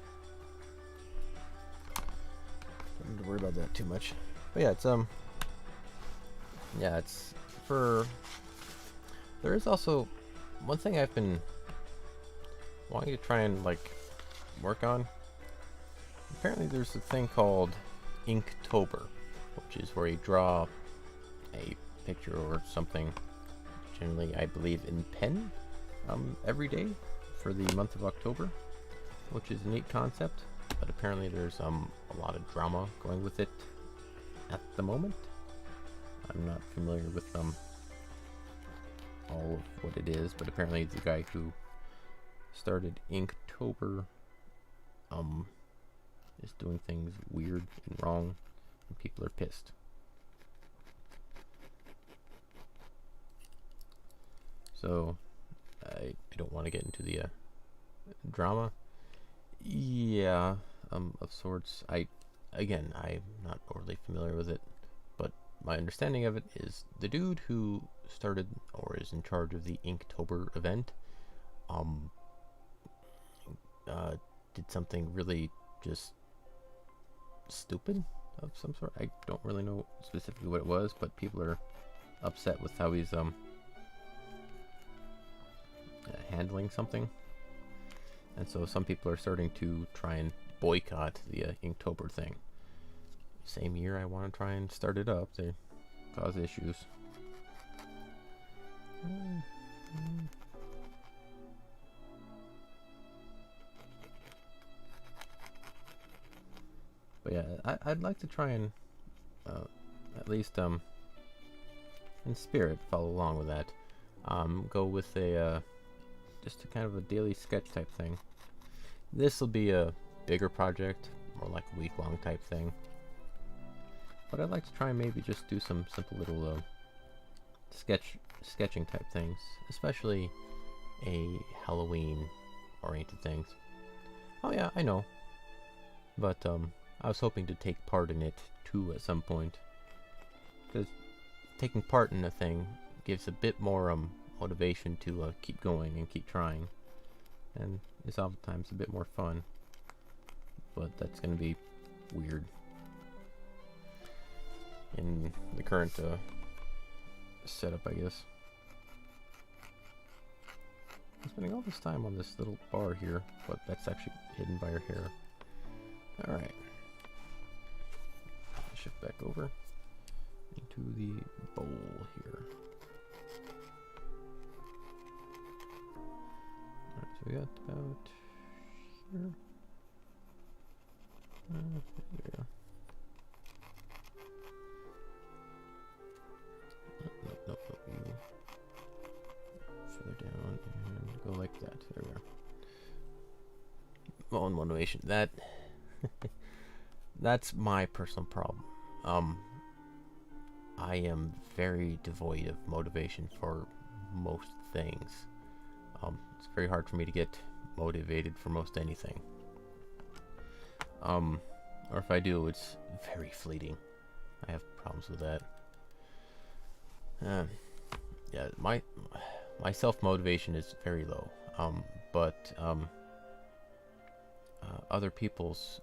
Don't need to worry about that too much. But yeah, it's yeah, it's for. There is also one thing I've been wanting to try and like work on. Apparently, there's a thing called Inktober, which is where you draw a picture or something. Generally, I believe in pen, every day for the month of October, which is a neat concept. But apparently, there's a lot of drama going with it at the moment. I'm not familiar with all of what it is, but apparently the guy who started Inktober is doing things weird and wrong, and people are pissed. So I don't want to get into the drama. Yeah, of sorts. I'm not overly familiar with it, but my understanding of it is the dude who started or is in charge of the Inktober event did something really just stupid of some sort. I don't really know specifically what it was, but people are upset with how he's handling something. And so some people are starting to try and boycott the Inktober thing. Same year I want to try and start it up, they cause issues. But yeah, I'd like to try and at least in spirit follow along with that. Go with a just a kind of a daily sketch type thing. This will be a bigger project, more like a week-long type thing. But I'd like to try and maybe just do some simple little sketching type things, especially a Halloween-oriented things. Oh yeah, I know. But I was hoping to take part in it too at some point, because taking part in a thing gives a bit more motivation to keep going and keep trying, and it's oftentimes a bit more fun. But that's gonna be weird. in the current setup, I guess. I'm spending all this time on this little bar here, but that's actually hidden by her hair. Alright. Shift back over into the bowl here. Alright, so we got about here. There. Nope. You further down and go like that. There we go. Well, in motivation, that's my personal problem. I am very devoid of motivation for most things. It's very hard for me to get motivated for most anything. Or if I do, it's very fleeting. I have problems with that. Yeah, my self-motivation is very low. But other people's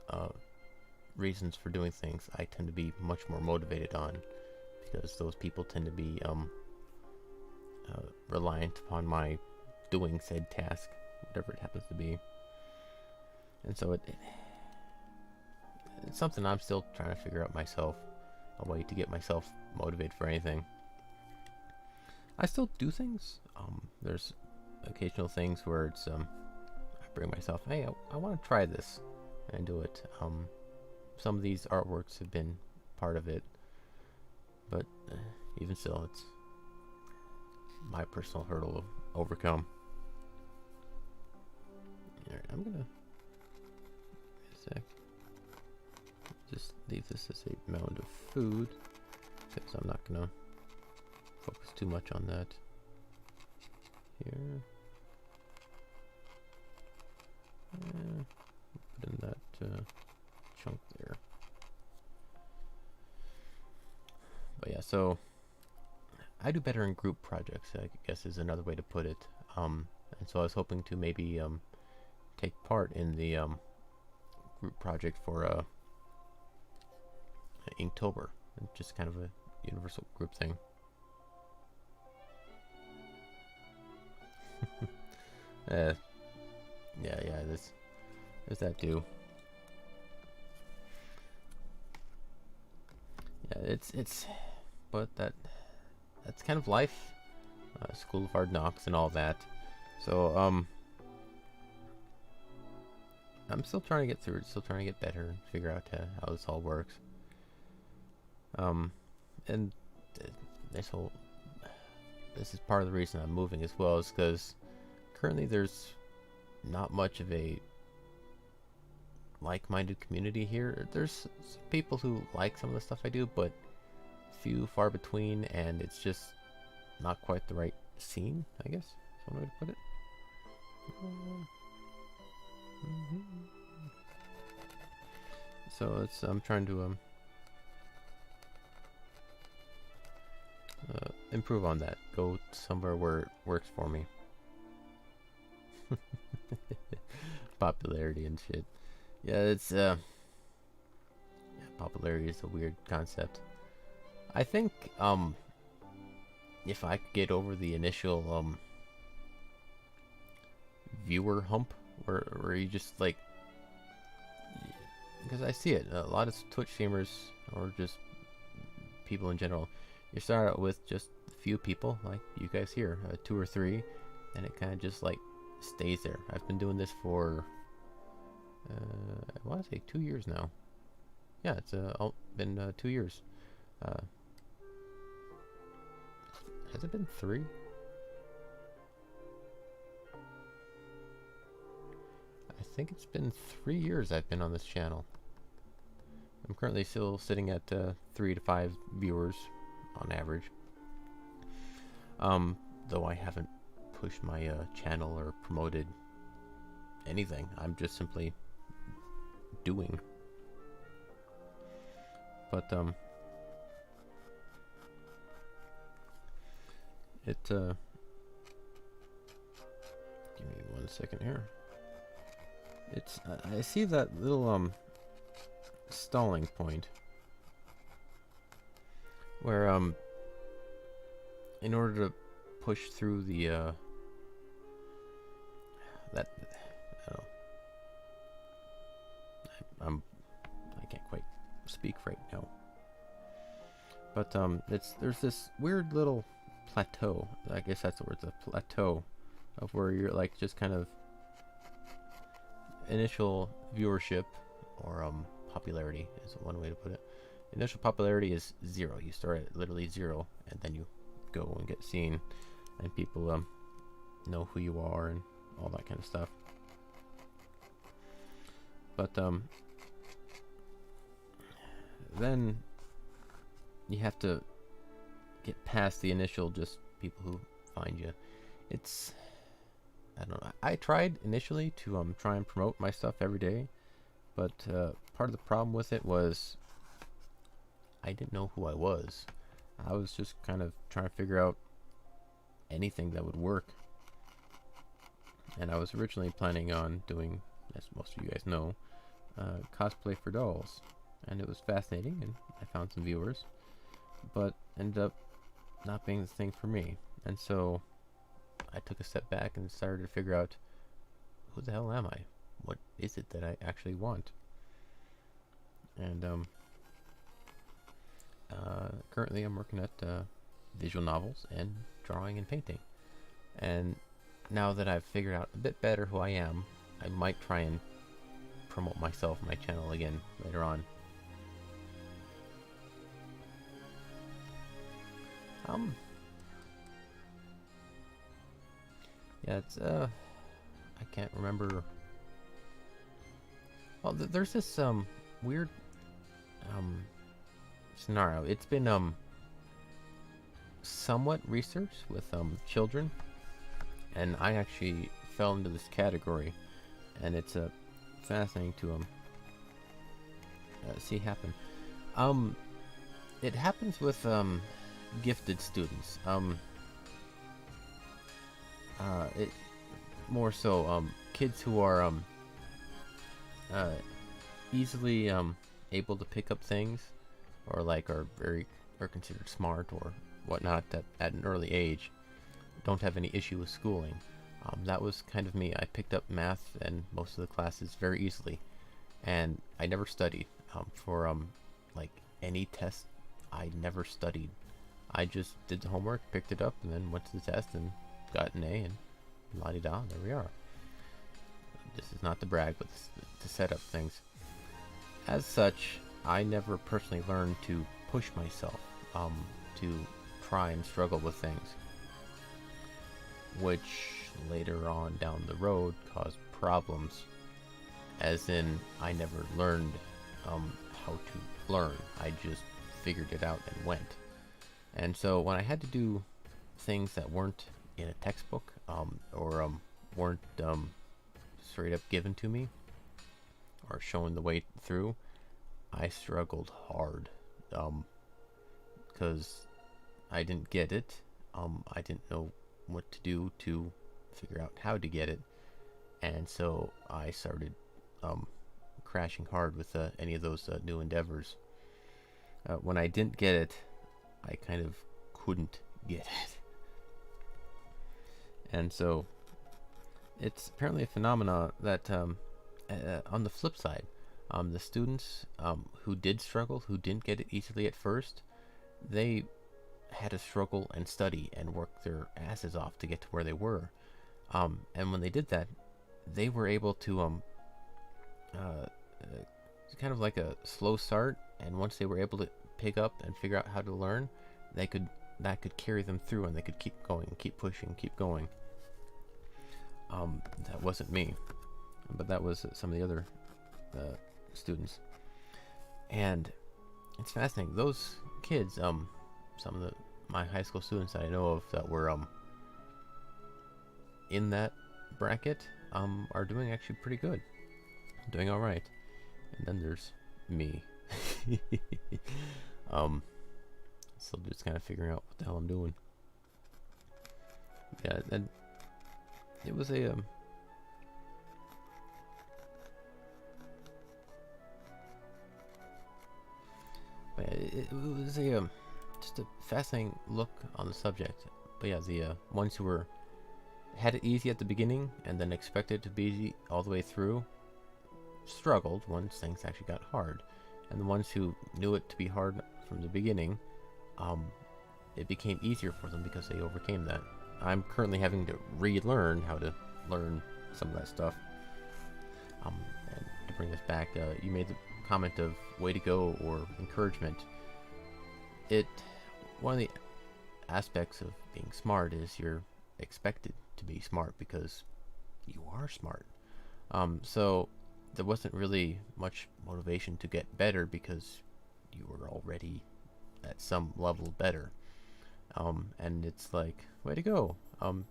reasons for doing things, I tend to be much more motivated on, because those people tend to be reliant upon my doing said task, whatever it happens to be. And so it's something I'm still trying to figure out myself, a way to get myself motivated for anything. I still do things. There's occasional things where it's I bring myself, hey, I want to try this, and do it. Some of these artworks have been part of it, but even still, it's my personal hurdle to overcome. Alright, I'm gonna just leave this as a mound of food, because I'm not gonna focus too much on that here. Put in that chunk there. But yeah, so I do better in group projects, I guess is another way to put it. And so I was hoping to maybe take part in the group project for Inktober, just kind of a universal group thing. Yeah, there's that too. Yeah, it's but that's kind of life, School of Hard Knocks and all that. So I'm still trying to get through it, still trying to get better and figure out how this all works. And this is part of the reason I'm moving as well, is because currently there's not much of a like-minded community here. There's people who like some of the stuff I do, but few, far between, and it's just not quite the right scene, I guess is one way to put it. So I'm trying to improve on that. Go somewhere where it works for me. Popularity and shit. Yeah, it's popularity is a weird concept. I think if I could get over the initial viewer hump, where you just like, because I see it a lot of Twitch streamers or just people in general, you start out with just a few people like you guys here, 2 or 3, and it kind of just like stays there. I've been doing this for I want to say 2 years now. Yeah, it's been 2 years. Has it been 3? I think it's been 3 years I've been on this channel. I'm currently still sitting at 3 to 5 viewers on average. Though I haven't pushed my channel or promoted anything. I'm just simply doing. But give me 1 second here. It's I see that little stalling point. where in order to push through the that I don't know, I can't quite speak right now, but there's this weird little plateau. I guess that's the word, the plateau of where you're like just kind of initial viewership or popularity is one way to put it. Initial popularity is 0. You start at literally 0, and then you go and get seen, and people know who you are and all that kind of stuff. But then you have to get past the initial just people who find you. It's, I don't know. I tried initially to try and promote my stuff every day, but part of the problem with it was I didn't know who I was. I was just kind of trying to figure out anything that would work. And I was originally planning on doing, as most of you guys know, cosplay for dolls. And it was fascinating, and I found some viewers, but ended up not being the thing for me. And so I took a step back and started to figure out, who the hell am I? What is it that I actually want? And currently I'm working at visual novels and drawing and painting. And now that I've figured out a bit better who I am, I might try and promote myself and my channel again later on. Yeah, it's I can't remember. Well, there's this weird scenario. It's been somewhat researched with children, and I actually fell into this category, and it's fascinating to see happen. It happens with gifted students. It more so kids who are easily able to pick up things, or like are considered smart or whatnot at an early age, don't have any issue with schooling. That was kind of me. I picked up math and most of the classes very easily, and I never studied for like any test. I never studied. I just did the homework, picked it up, and then went to the test and got an A, and la-di-da, there we are. This is not to brag, but to set up things. As such, I never personally learned to push myself to try and struggle with things, which later on down the road caused problems, as in I never learned how to learn. I just figured it out and went. And so when I had to do things that weren't in a textbook or weren't straight up given to me or shown the way through, I struggled hard because I didn't get it. I didn't know what to do to figure out how to get it, and so I started crashing hard with any of those new endeavors. When I didn't get it, I kind of couldn't get it. And so it's apparently a phenomenon that on the flip side, the students who did struggle, who didn't get it easily at first, they had to struggle and study and work their asses off to get to where they were. And when they did that, they were able to kind of like a slow start, and once they were able to pick up and figure out how to learn, that could carry them through, and they could keep going, keep pushing, keep going. That wasn't me, but that was some of the other students. And it's fascinating. Those kids, some of my high school students that I know of that were in that bracket are doing actually pretty good, doing all right. And then there's me. Still just kind of figuring out what the hell I'm doing. Yeah, and it was a it was a just a fascinating look on the subject. But yeah, the ones who had it easy at the beginning and then expected it to be easy all the way through struggled once things actually got hard, and the ones who knew it to be hard from the beginning, it became easier for them because they overcame that. I'm currently having to relearn how to learn some of that stuff. And to bring this back, you made the comment of way to go or encouragement. One of the aspects of being smart is you're expected to be smart because you are smart. So there wasn't really much motivation to get better because you were already at some level better. And it's like, way to go.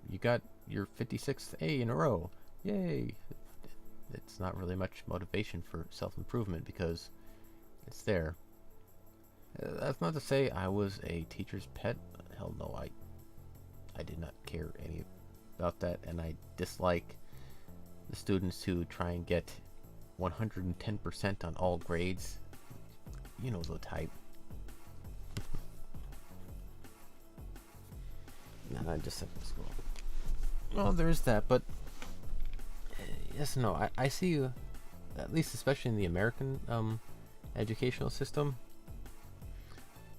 You got your 56th A in a row. Yay. It's not really much motivation for self-improvement because it's there. That's not to say I was a teacher's pet. Hell no, I did not care any about that, and I dislike the students who try and get 110% on all grades. You know the type. And I just sent to school. Well, there's that, but yes, no, I see you, at least especially in the American educational system.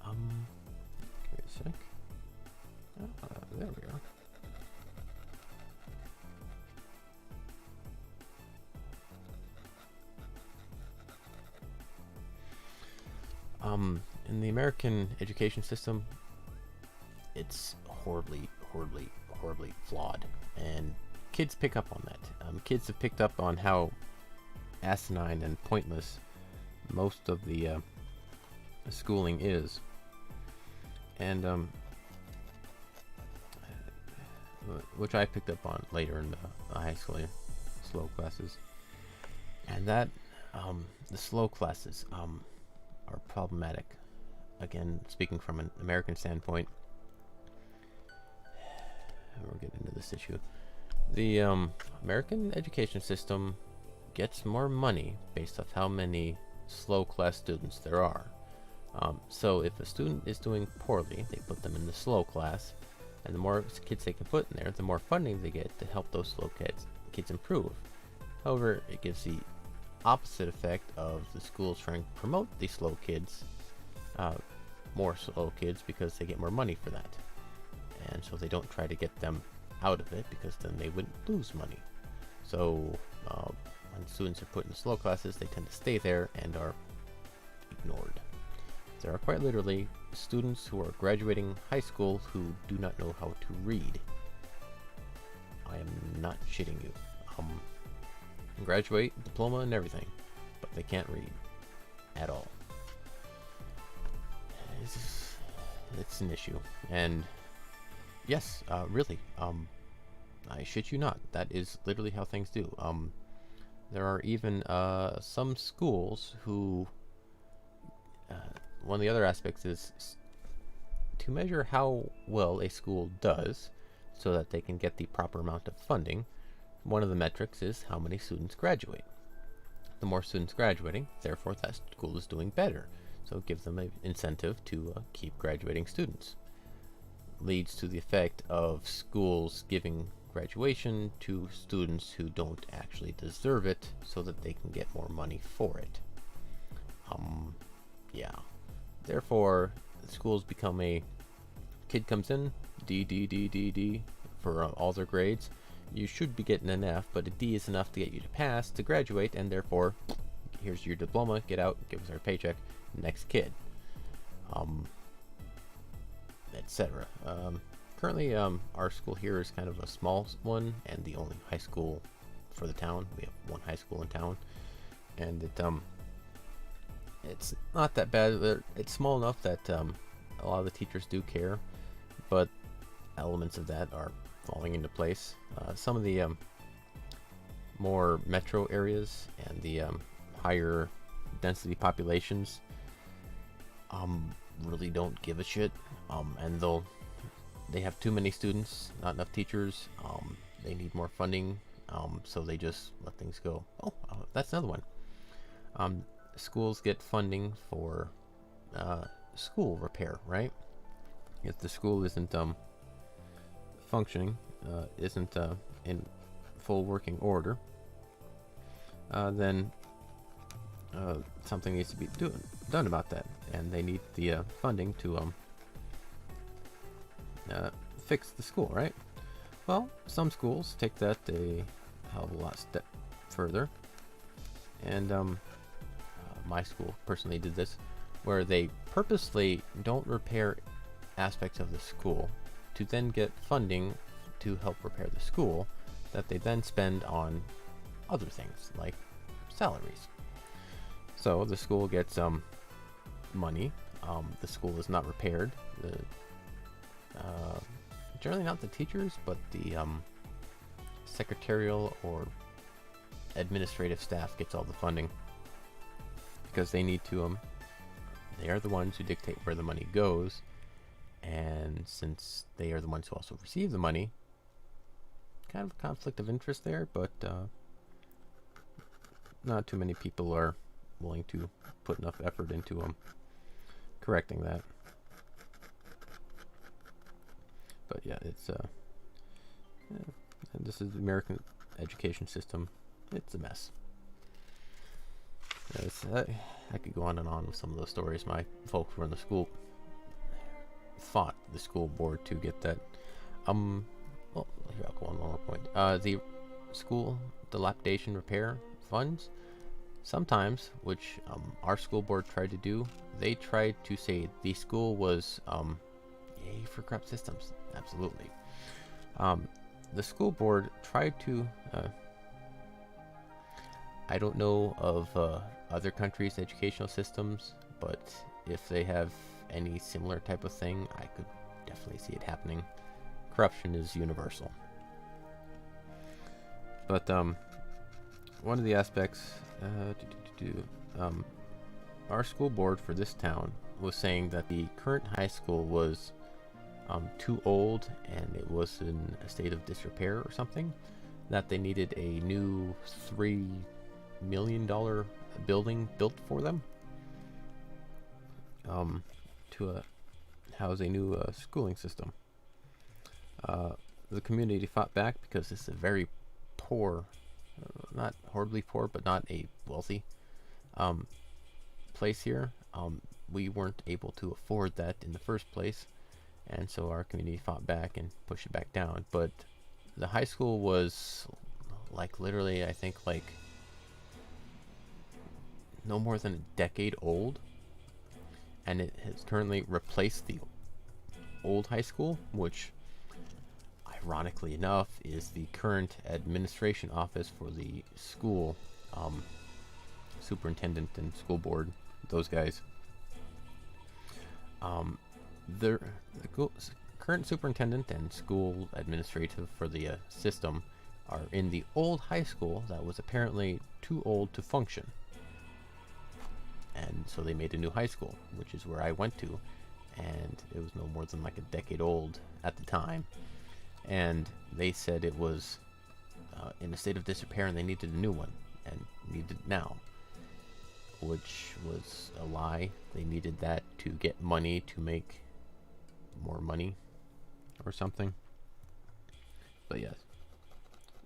Give me a sec. There we go. In the American education system, it's horribly flawed, and kids pick up on that. Kids have picked up on how asinine and pointless most of the schooling is, and which I picked up on later in the high school slow classes, and that the slow classes are problematic. Again, speaking from an American standpoint, we'll get into this issue. The American education system gets more money based off how many slow class students there are. So if a student is doing poorly, they put them in the slow class, and the more kids they can put in there, the more funding they get to help those slow kids improve. However, it gives the opposite effect of the schools trying to promote the slow kids, more slow kids, because they get more money for that. And so they don't try to get them out of it because then they would lose money. So when students are put in slow classes, they tend to stay there and are ignored. There are quite literally students who are graduating high school who do not know how to read. I am not shitting you. Graduate, diploma and everything, but they can't read at all. It's an issue. And yes, really, I shit you not, that is literally how things do. There are even some schools who one of the other aspects is to measure how well a school does so that they can get the proper amount of funding. One of the metrics is how many students graduate. The more students graduating, therefore that school is doing better, so it gives them an incentive to keep graduating students. Leads to the effect of schools giving graduation to students who don't actually deserve it so that they can get more money for it. Yeah. Therefore, schools become a kid comes in, D for all their grades. You should be getting an F, but a D is enough to get you to pass, to graduate, and therefore, here's your diploma, get out, give us our paycheck, next kid. Etc. Currently, our school here is kind of a small one, and the only high school for the town. We have one high school in town, and it's not that bad. It's small enough that a lot of the teachers do care, but elements of that are falling into place. Some of the more metro areas and the higher density populations really don't give a shit, and they have too many students, not enough teachers. They need more funding, so they just let things go. That's another one. Schools get funding for school repair, right? if the school isn't functioning, isn't in full working order, then something needs to be done about that, and they need the funding to fix the school, right? Well, some schools take that a hell of a lot step further, and my school personally did this, where they purposely don't repair aspects of the school to then get funding to help repair the school that they then spend on other things like salaries. So the school gets money. The school is not repaired. Generally not the teachers, but the secretarial or administrative staff gets all the funding, because they need to they are the ones who dictate where the money goes, and since they are the ones who also receive the money, kind of a conflict of interest there, but not too many people are willing to put enough effort into correcting that. But yeah, it's and this is the American education system. It's a mess. I could go on and on with some of those stories. My folks were in the school, fought the school board to get that. Well, here, I'll go on one more point. The school dilapidation repair funds, sometimes, which our school board tried to do, they tried to say the school was yay for corrupt systems. Absolutely. The school board tried to I don't know of other countries' educational systems, but if they have any similar type of thing, I could definitely see it happening. Corruption is universal. But one of the aspects, our school board for this town was saying that the current high school was too old and it was in a state of disrepair or something, that they needed a new $3 million building built for them to house a new schooling system. The community fought back because this is a very poor, not horribly poor, but not a wealthy place here. We weren't able to afford that in the first place, and so our community fought back and pushed it back down. But the high school was like literally, I think, like no more than a decade old, and it has currently replaced the old high school, which ironically enough is the current administration office for the school, superintendent and school board, those guys. The current superintendent and school administrative for the system are in the old high school that was apparently too old to function. And so they made a new high school, which is where I went to, and it was no more than like a decade old at the time. And they said it was in a state of disrepair and they needed a new one, and needed it now, which was a lie. They needed that to get money to make more money or something. But yes,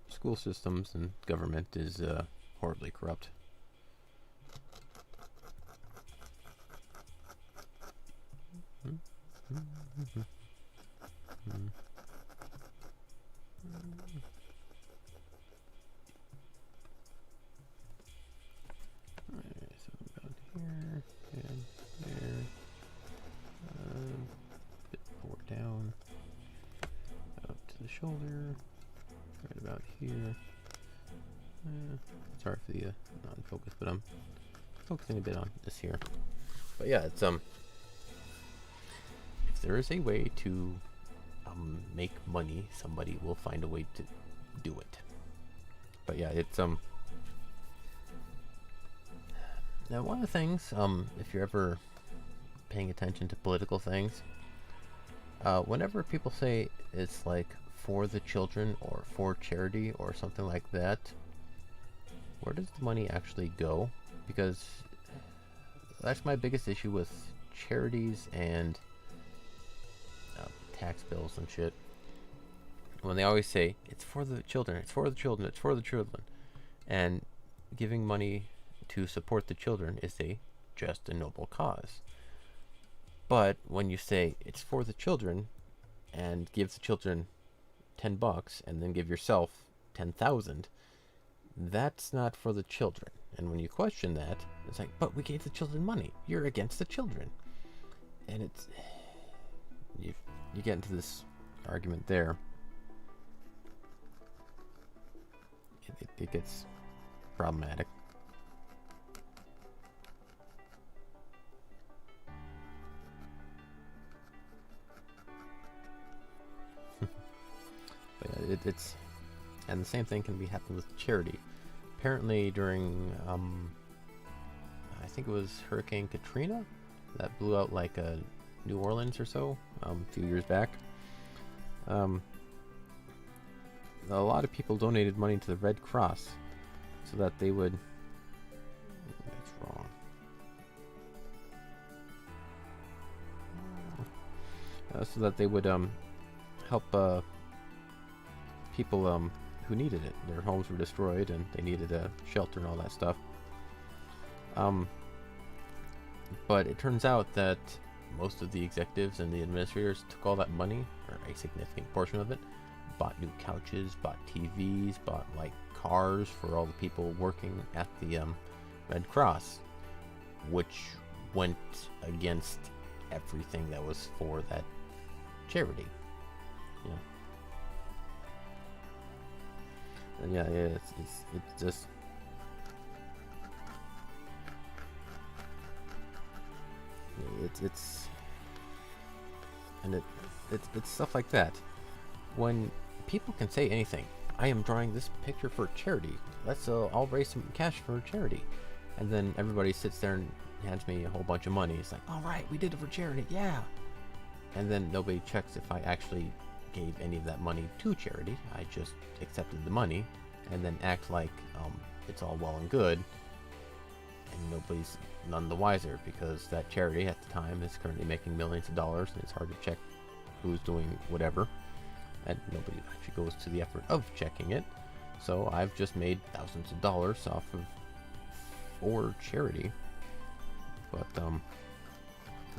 school systems and government is horribly corrupt. Alright, so about here and there, bit more down, out to the shoulder, right about here. Sorry for the not in focus, but I'm focusing a bit on this here. But yeah, it's if there is a way to make money, somebody will find a way to do it. But yeah, it's now one of the things, if you're ever paying attention to political things, whenever people say it's like for the children or for charity or something like that, where does the money actually go? Because that's my biggest issue with charities and tax bills and shit, when they always say, it's for the children, it's for the children, it's for the children. And giving money to support the children is a just a noble cause. But when you say it's for the children and give the children $10 and then give yourself 10,000, that's not for the children. And when you question that, it's like, but we gave the children money. You're against the children. And it's you get into this argument there. It gets problematic. But it's and the same thing can be happening with charity. Apparently during I think it was Hurricane Katrina that blew out like New Orleans or so a few years back. A lot of people donated money to the Red Cross so that they would. That's wrong. So that they would help people who needed it. Their homes were destroyed and they needed a shelter and all that stuff. But it turns out that most of the executives and the administrators took all that money, or a significant portion of it, bought new couches, bought TVs, bought like cars for all the people working at the Red Cross, which went against everything that was for that charity. Yeah. And yeah, it's just it's stuff like that. When people can say anything, I am drawing this picture for charity. Let's I'll raise some cash for charity, and then everybody sits there and hands me a whole bunch of money. It's like, all right, we did it for charity, yeah. And then nobody checks if I actually gave any of that money to charity. I just accepted the money and then act like it's all well and good, and nobody's none the wiser, because that charity at the time is currently making millions of dollars, and it's hard to check who's doing whatever, and nobody actually goes to the effort of checking it. So I've just made thousands of dollars off of for charity, but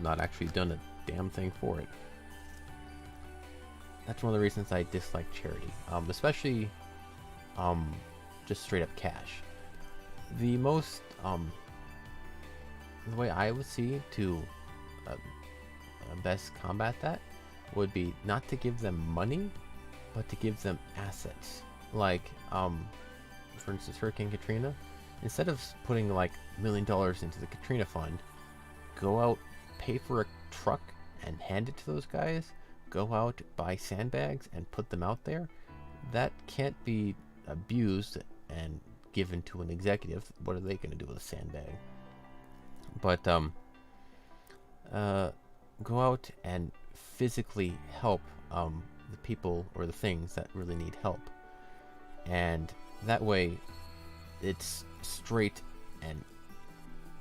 not actually done a damn thing for it. That's one of the reasons I dislike charity, especially just straight up cash. The most the way I would see to best combat that would be not to give them money, but to give them assets. Like for instance, Hurricane Katrina, instead of putting like $1 million into the Katrina fund, go out, pay for a truck and hand it to those guys. Go out, buy sandbags and put them out there. That can't be abused and given to an executive. What are they going to do with a sandbag? But go out and physically help the people or the things that really need help, and that way it's straight and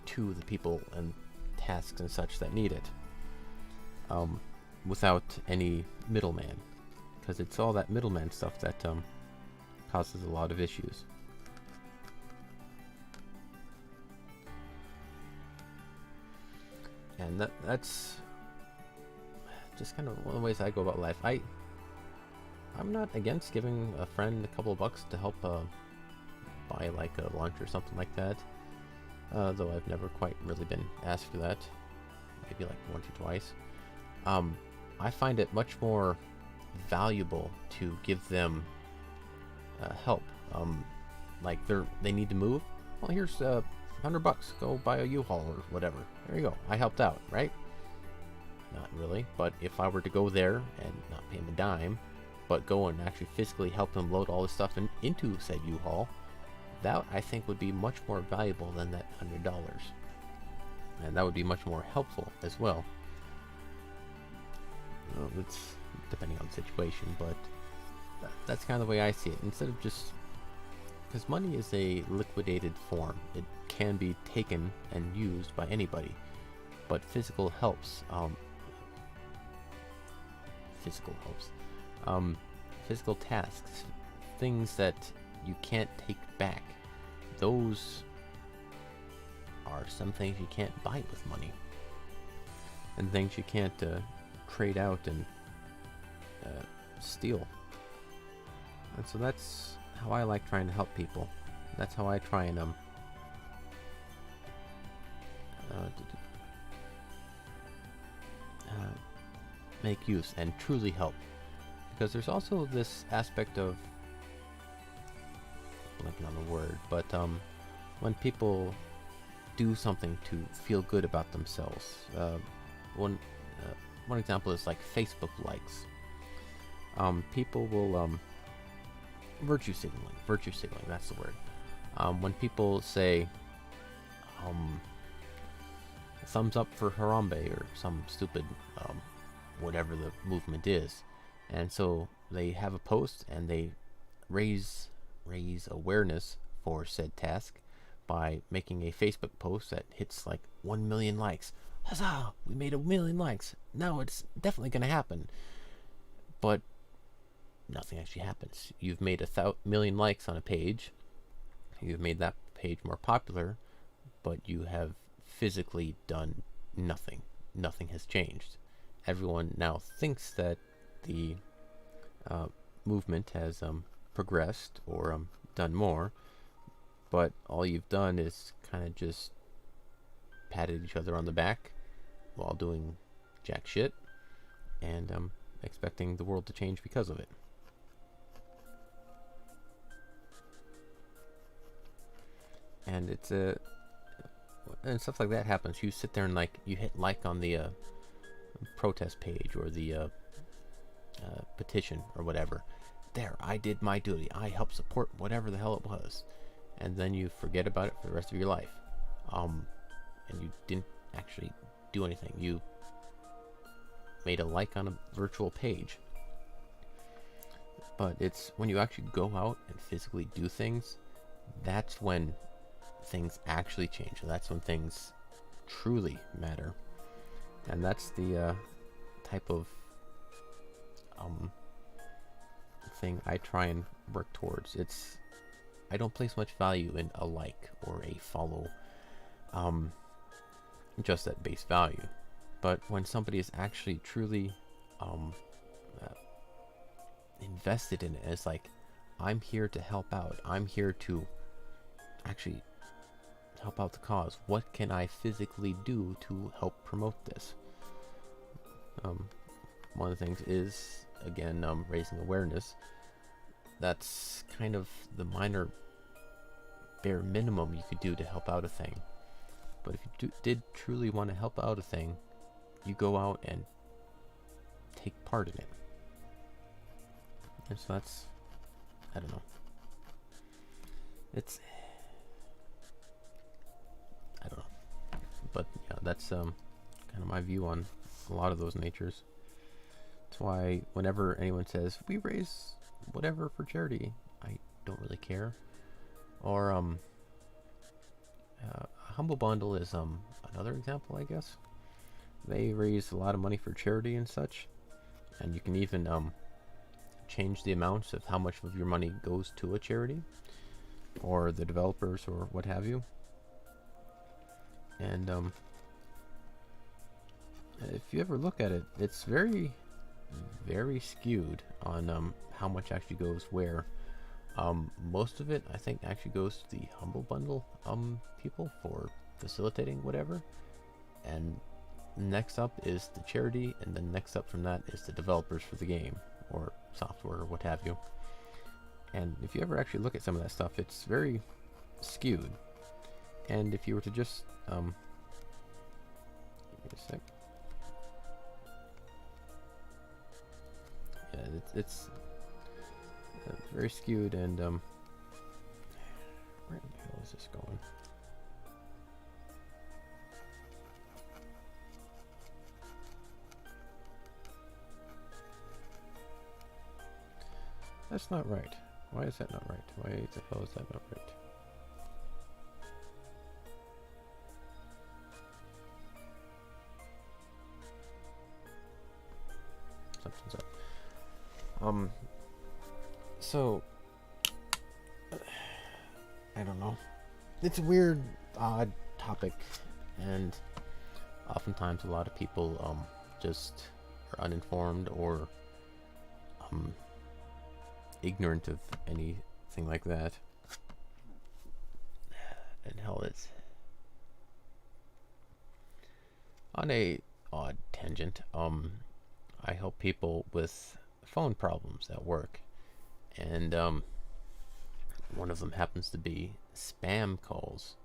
to the people and tasks and such that need it, without any middleman, because it's all that middleman stuff that causes a lot of issues. And that's just kind of one of the ways I go about life. I'm not against giving a friend a couple of bucks to help buy like a lunch or something like that, though I've never quite really been asked for that, maybe like once or twice. I find it much more valuable to give them help. Like they need to move. Well, here's $100. Go buy a U-Haul or whatever. There you go. I helped out, right? Not really. But if I were to go there and not pay him a dime, but go and actually physically help him load all his stuff into said U-Haul, that I think would be much more valuable than that $100. And that would be much more helpful as well. It's depending on the situation, but that's kind of the way I see it. Instead of just, because money is a liquidated form, it can be taken and used by anybody, but physical helps, physical helps. Physical tasks, things that you can't take back. Those are some things you can't buy with money, and things you can't trade out and steal. And so that's how I like trying to help people. That's how I try and make use and truly help. Because there's also this aspect of, blanking on the word, but when people do something to feel good about themselves. One example is like Facebook likes. People will virtue signaling, that's the word. When people say thumbs up for Harambe or some stupid whatever the movement is, and so they have a post and they raise awareness for said task by making a Facebook post that hits like 1 million likes. Huzzah! We made 1 million likes. Now it's definitely going to happen. But nothing actually happens. You've made 1 million likes on a page. You've made that page more popular, but you have physically done nothing. Nothing has changed. Everyone now thinks that the movement has progressed or done more, but all you've done is kind of just patted each other on the back while doing jack shit and expecting the world to change because of it. And it's and stuff like that happens. You sit there and you hit like on the protest page or the petition or whatever. There, I did my duty. I helped support whatever the hell it was. And then you forget about it for the rest of your life. And you didn't actually do anything. You made a like on a virtual page. But it's when you actually go out and physically do things, that's when things actually change. That's when things truly matter. And that's the type of thing I try and work towards. I don't place much value in a like or a follow just at base value. But when somebody is actually truly invested in it, it's like, I'm here to help out. I'm here to actually help out the cause. What can I physically do to help promote this? One of the things is, again, raising awareness. That's kind of the minor bare minimum you could do to help out a thing. But if you did truly want to help out a thing, you go out and take part in it. And so that's, I don't know. I don't know. But yeah, that's kind of my view on a lot of those natures. That's why whenever anyone says, we raise whatever for charity, I don't really care. Or Humble Bundle is another example, I guess. They raise a lot of money for charity and such, and you can even change the amounts of how much of your money goes to a charity or the developers or what have you. And if you ever look at it, it's very, very skewed on how much actually goes where. Most of it, I think, actually goes to the Humble Bundle people for facilitating whatever. And next up is the charity, and then next up from that is the developers for the game or software or what have you. And if you ever actually look at some of that stuff, it's very skewed. And if you were to just give me a sec. Yeah, it's very skewed, and where the hell is this going? That's not right. Why is that not right? Why the hell is that not right? something's up. So I don't know. It's a weird, odd topic, and oftentimes a lot of people just are uninformed or ignorant of anything like that. And hell, it's on a odd tangent. I help people with phone problems at work, and one of them happens to be spam calls,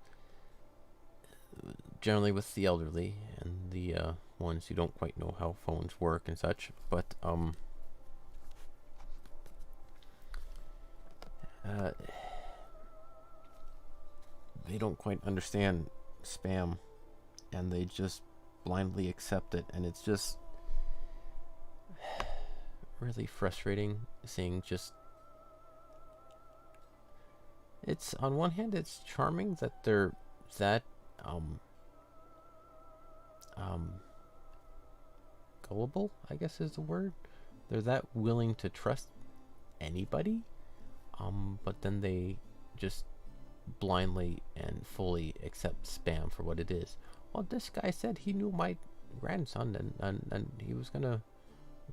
generally with the elderly and the ones who don't quite know how phones work and such. But they don't quite understand spam, and they just blindly accept it, and it's just really frustrating seeing just. It's, on one hand, it's charming that they're that gullible, I guess is the word. They're that willing to trust anybody, but then they just blindly and fully accept spam for what it is. Well, this guy said he knew my grandson, and he was gonna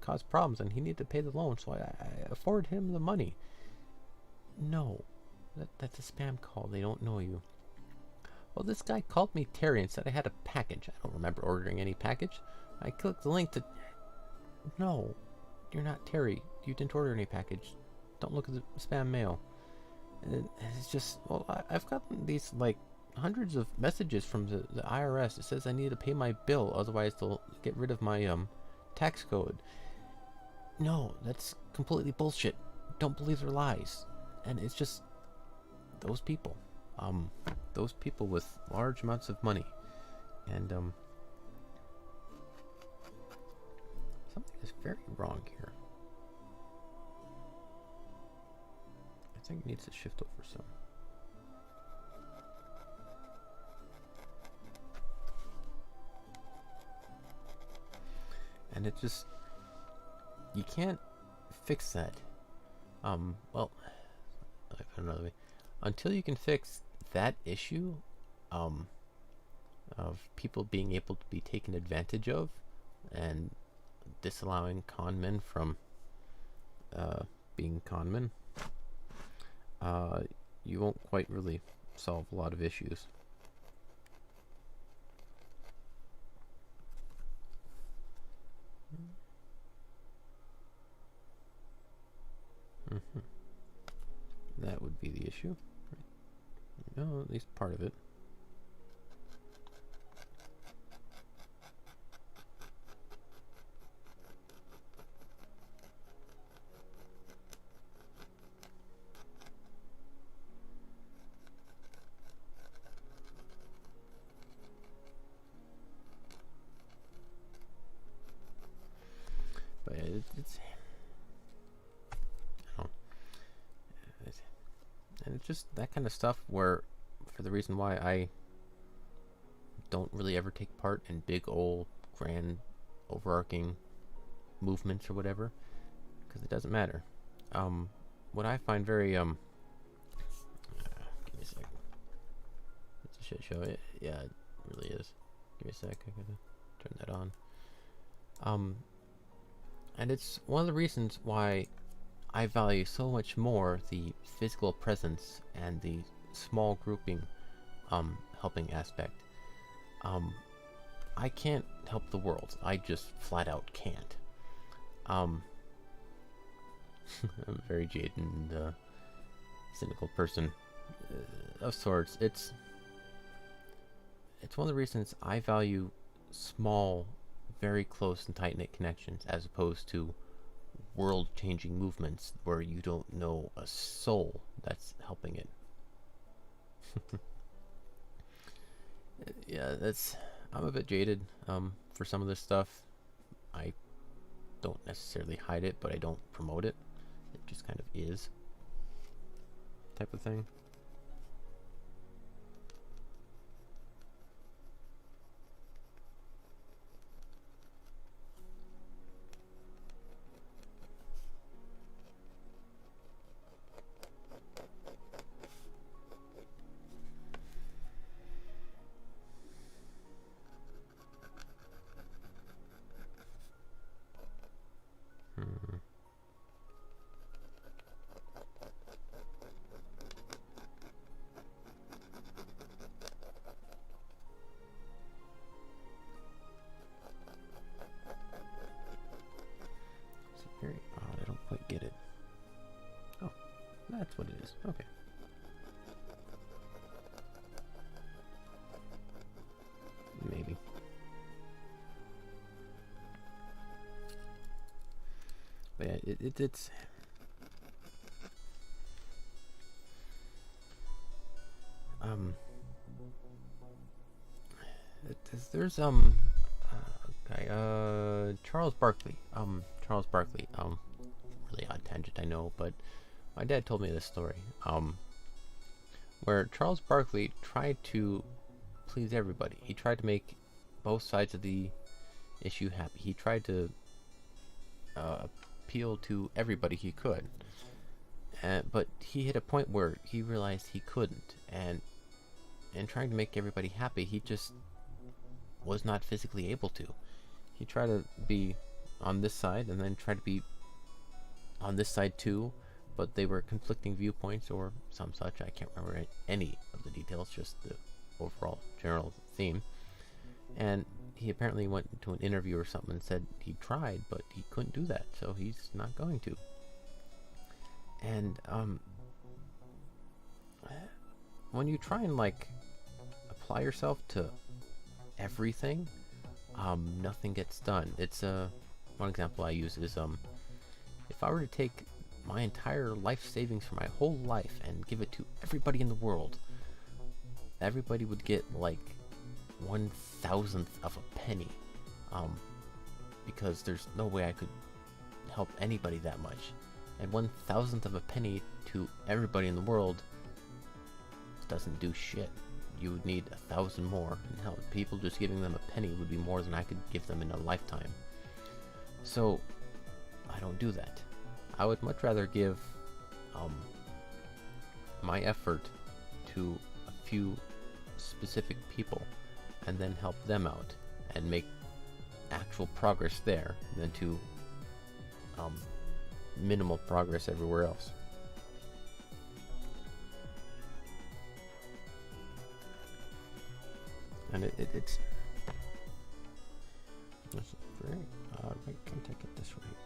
cause problems, and he needed to pay the loan, so I afforded him the money. No, that's a spam call. They don't know you. Well, this guy called me Terry and said I had a package. I don't remember ordering any package. I clicked the link to... No, you're not Terry. You didn't order any package. Don't look at the spam mail. And it's just... Well, I've gotten these, like, hundreds of messages from the IRS. It says I need to pay my bill, otherwise they'll get rid of my tax code. No, that's completely bullshit. Don't believe their lies. And it's just... Those people. Those people with large amounts of money. And, something is very wrong here. I think it needs to shift over some. And it just... You can't fix that. Well... I put another way. Until you can fix that issue, of people being able to be taken advantage of, and disallowing con men from being con men, you won't quite really solve a lot of issues. That would be the issue. No, at least part of it. But it's and it's just that kind of stuff where, for the reason why I don't really ever take part in big old grand overarching movements or whatever, because it doesn't matter. What I find very give me a second. It's a shit show. Yeah, it really is. Give me a sec. I gotta turn that on. And it's one of the reasons why I value so much more the physical presence and the small grouping helping aspect. I can't help the world. I just flat out can't. I'm a very jaded and cynical person of sorts. It's one of the reasons I value small, very close and tight-knit connections as opposed to world-changing movements where you don't know a soul that's helping it. Yeah, I'm a bit jaded for some of this stuff. I don't necessarily hide it, but I don't promote it. It just kind of is, type of thing. Okay. Maybe. But yeah, it's there's guy Charles Barkley. Really odd tangent, I know, but my dad told me this story. Where Charles Barkley tried to please everybody. He tried to make both sides of the issue happy. He tried to appeal to everybody he could. But he hit a point where he realized he couldn't, and trying to make everybody happy, he just was not physically able to. He tried to be on this side and then tried to be on this side too, but they were conflicting viewpoints or some such. I can't remember any of the details, just the overall general theme. And he apparently went to an interview or something and said he tried, but he couldn't do that, so he's not going to. And when you try and like apply yourself to everything, nothing gets done. It's one example I use is if I were to take my entire life savings for my whole life and give it to everybody in the world, everybody would get like 1/1000th of a penny, because there's no way I could help anybody that much. And 1/1000th of a penny to everybody in the world doesn't do shit. You would need 1,000 more, and hell, people just giving them a penny would be more than I could give them in a lifetime. So I don't do that. I would much rather give my effort to a few specific people and then help them out and make actual progress there than to minimal progress everywhere else. And it's great. Wait, can't I get this right?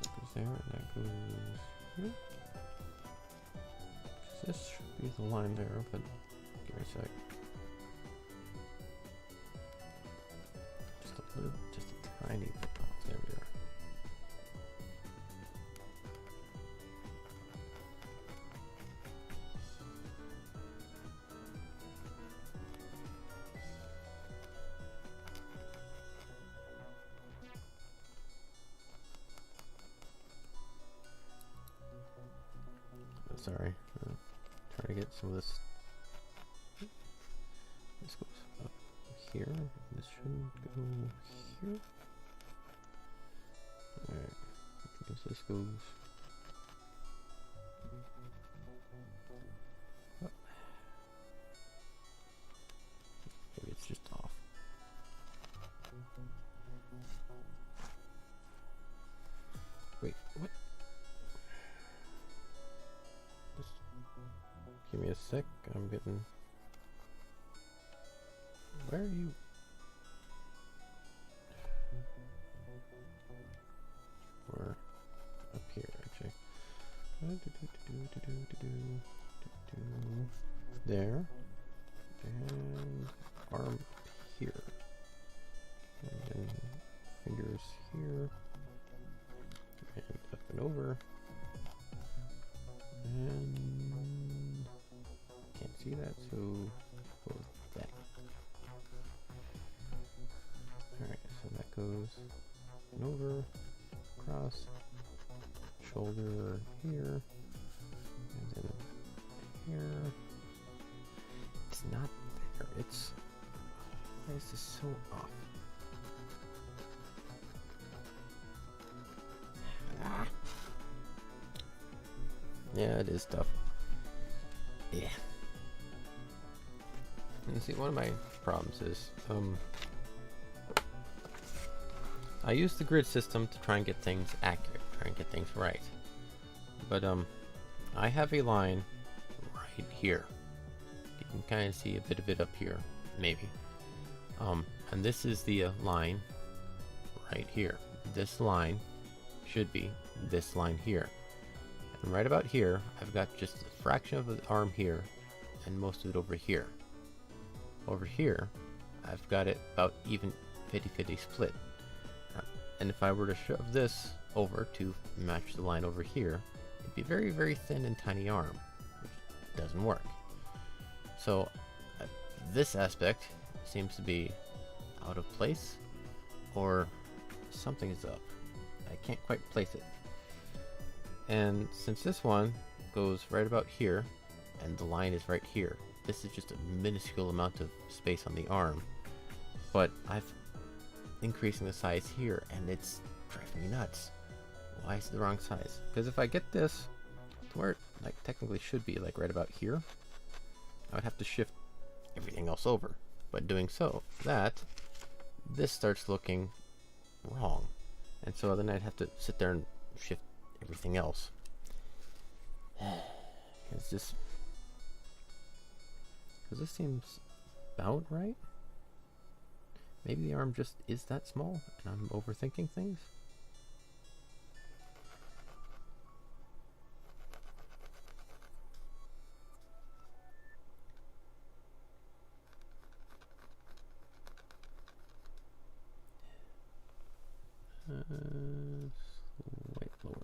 That goes there, and that goes here. This should be the line there, but give me a sec. Just a tiny bit. There we are. Sorry, trying to get some of this. This goes up here. This should go here. Alright, I guess this goes up. Maybe it's just off. Wait, what? Give me a sec, I'm getting... Where are you? We're up here, actually. There. And arm up here. And then fingers here. And up and over. And can't see that, so go with that. Alright, so that goes over, across, shoulder here, and then here. It's not there. It's... Why is this so off? Ah. Yeah, it is tough. Yeah. You see, one of my problems is, I use the grid system to try and get things accurate, try and get things right. But, I have a line right here. You can kind of see a bit of it up here, maybe. And this is the line right here. This line should be this line here. And right about here, I've got just a fraction of the arm here and most of it over here. Over here, I've got it about even 50-50 split. And if I were to shove this over to match the line over here, it'd be very, very thin and tiny arm, which doesn't work. So this aspect seems to be out of place, or something is up. I can't quite place it. And since this one goes right about here, and the line is right here, this is just a minuscule amount of space on the arm, but I've increasing the size here, and it's driving me nuts. Why is it the wrong size? Because if I get this to where it like technically should be, like right about here, I would have to shift everything else over. But doing so, this starts looking wrong, and so then I'd have to sit there and shift everything else. It's just because this seems about right. Maybe the arm just is that small and I'm overthinking things. Wait, lower.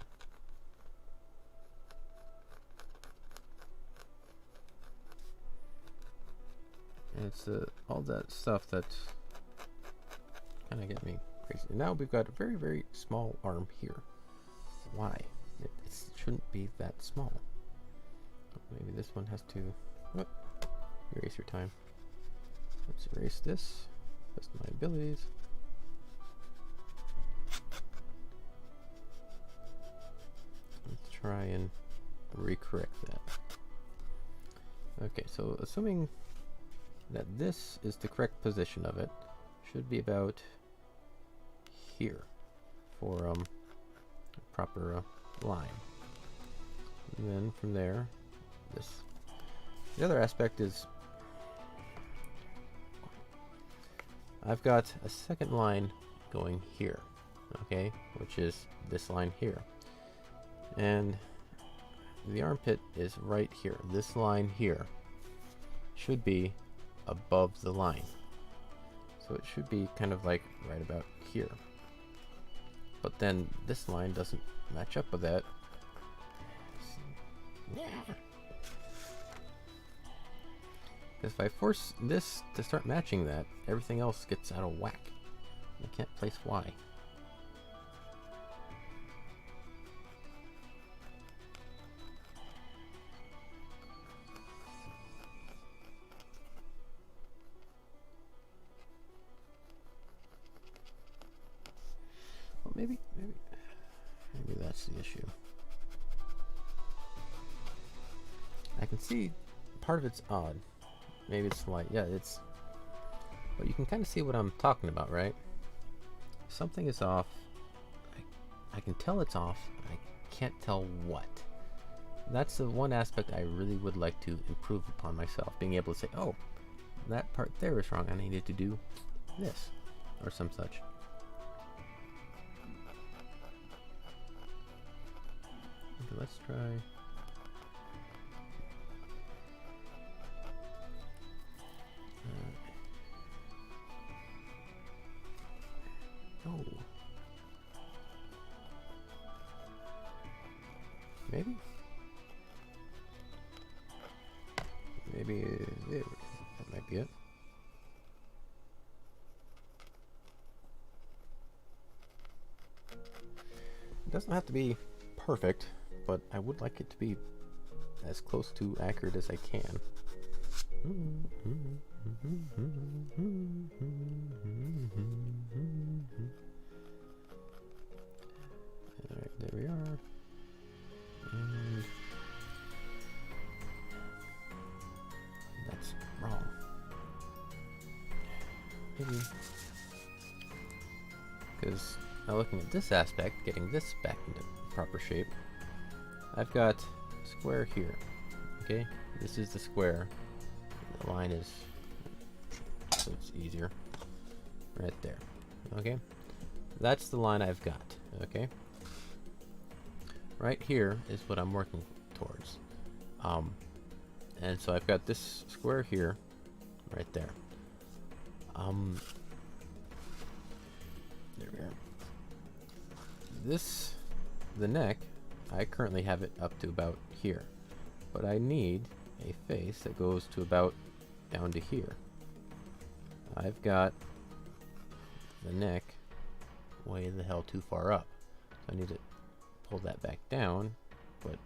And it's all that stuff that kind of get me crazy. Now we've got a very, very small arm here. Why? It shouldn't be that small. Maybe this one has to... What? Erase your time. Let's erase this. Test my abilities. Let's try and recorrect that. Okay, so assuming that this is the correct position of it, should be about here for a proper line. And then from there, the other aspect is I've got a second line going here, okay, which is this line here. And the armpit is right here. This line here should be above the line. So it should be kind of like right about here. But then this line doesn't match up with that. Because if I force this to start matching that, everything else gets out of whack. I can't place Y. Well, maybe that's the issue. I can see part of it's odd. Maybe it's like, yeah, it's... But you can kind of see what I'm talking about, right? Something is off. I can tell it's off, but I can't tell what. That's the one aspect I really would like to improve upon myself. Being able to say, oh, that part there is wrong, and I needed to do this, or some such. Okay, let's try... Oh. Maybe there, that might be it. It doesn't have to be perfect, but I would like it to be as close to accurate as I can. Alright, there we are. And that's wrong. Maybe. Because now looking at this aspect, getting this back into proper shape, I've got a square here. Okay, this is the square. The line is, so it's easier. right there. Okay, that's the line I've got. Okay, right here is what I'm working towards. And so I've got this square here, right there. There we are. The neck, I currently have it up to about here, but I need a face that goes to about down to here. I've got the neck way the hell too far up. So I need to pull that back down, but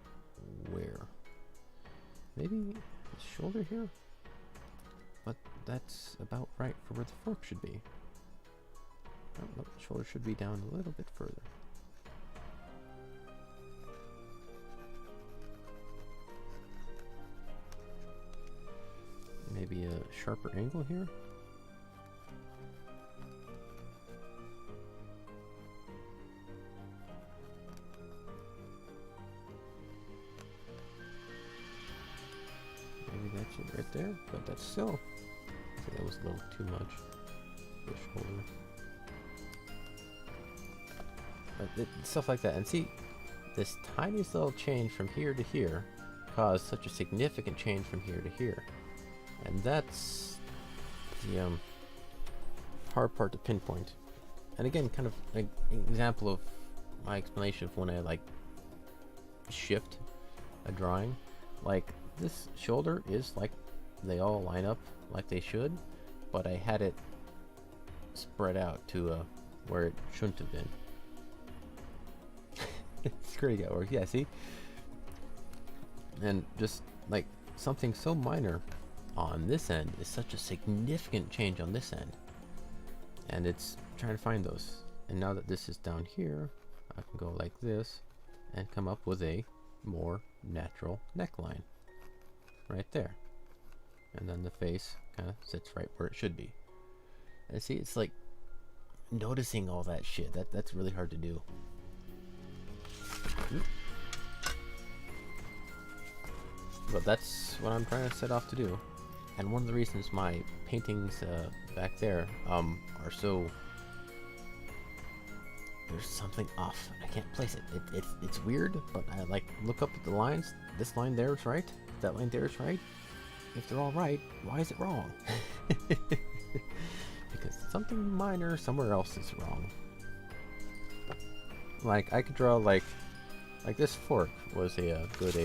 where? Maybe the shoulder here? But that's about right for where the fork should be. Oh, no, the shoulder should be down a little bit further. Maybe a sharper angle here? Maybe that's it right there, but that's still... I think that was a little too much. The shoulder. Stuff like that. And see, this tiniest little change from here to here caused such a significant change from here to here. And that's the hard part to pinpoint. And again, kind of an example of my explanation of when I like shift a drawing. Like this shoulder is like they all line up like they should, but I had it spread out to where it shouldn't have been. Screw you, or yeah, see? And just like something so minor on this end is such a significant change on this end. And it's trying to find those. And now that this is down here, I can go like this and come up with a more natural neckline. Right there. And then the face kind of sits right where it should be. And see, it's like noticing all that shit. That's really hard to do. But that's what I'm trying to set off to do. And one of the reasons my paintings back there are so... There's something off. I can't place it. It's weird, but I like look up at the lines. This line there is right. That line there is right. If they're all right, why is it wrong? Because something minor somewhere else is wrong. Like I could draw like this fork was a good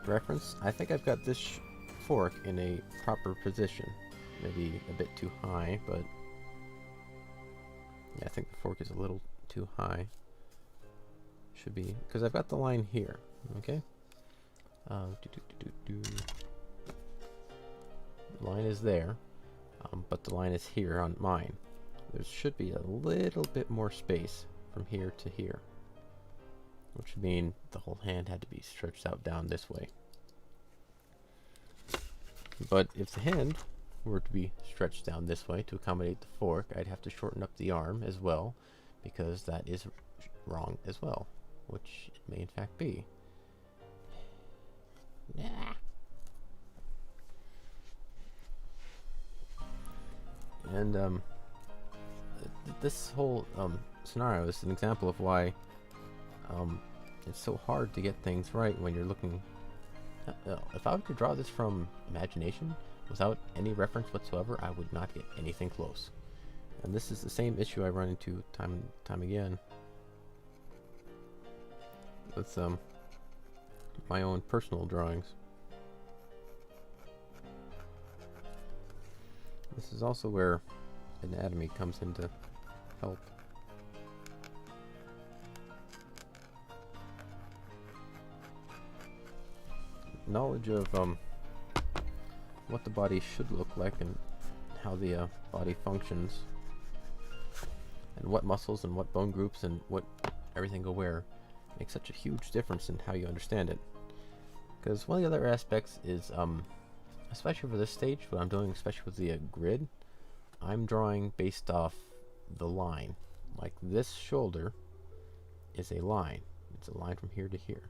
reference. I think I've got this fork in a proper position. Maybe a bit too high, but yeah, I think the fork is a little too high. Should be, because I've got the line here. Okay. The line is there, but the line is here on mine. There should be a little bit more space from here to here, which would mean the whole hand had to be stretched out down this way. But if the hand were to be stretched down this way to accommodate the fork, I'd have to shorten up the arm as well, because that is wrong as well, which it may in fact be. Nah. And this whole scenario is an example of why it's so hard to get things right when you're looking. If I were to draw this from imagination without any reference whatsoever, I would not get anything close. And this is the same issue I run into time and time again with my own personal drawings. This is also where anatomy comes into help. Knowledge of what the body should look like and how the body functions, and what muscles and what bone groups and what everything go where makes such a huge difference in how you understand it. Because one of the other aspects is, especially for this stage, what I'm doing, especially with the grid, I'm drawing based off the line. Like this shoulder is a line. It's a line from here to here.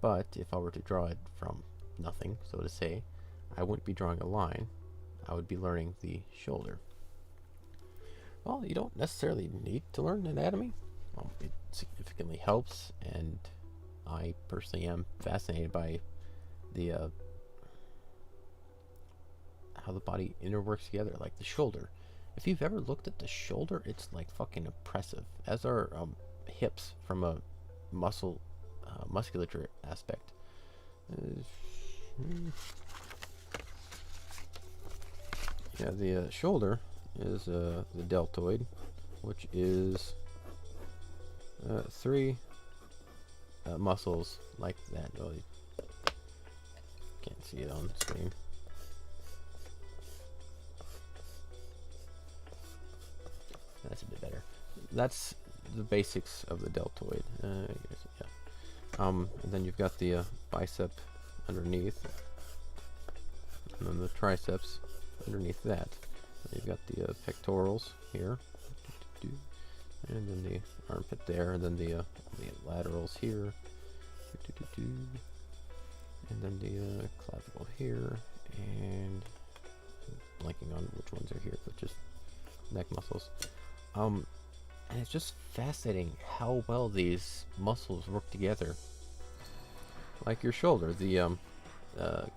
But if I were to draw it from nothing, so to say, I wouldn't be drawing a line. I would be learning the shoulder. Well, you don't necessarily need to learn anatomy. It significantly helps, and I personally am fascinated by the how the body interworks together, like the shoulder. If you've ever looked at the shoulder, it's like fucking impressive. As are hips from a musculature aspect. Yeah, the shoulder is the deltoid, which is three muscles like that. Oh, you can't see it on the screen. That's a bit better. That's the basics of the deltoid. I guess, yeah. And then you've got the bicep underneath, and then the triceps underneath that. And you've got the pectorals here, and then the armpit there, and then the laterals here, and then the clavicle here, and blanking on which ones are here, but just neck muscles. And it's just fascinating how well these muscles work together. Like your shoulder, the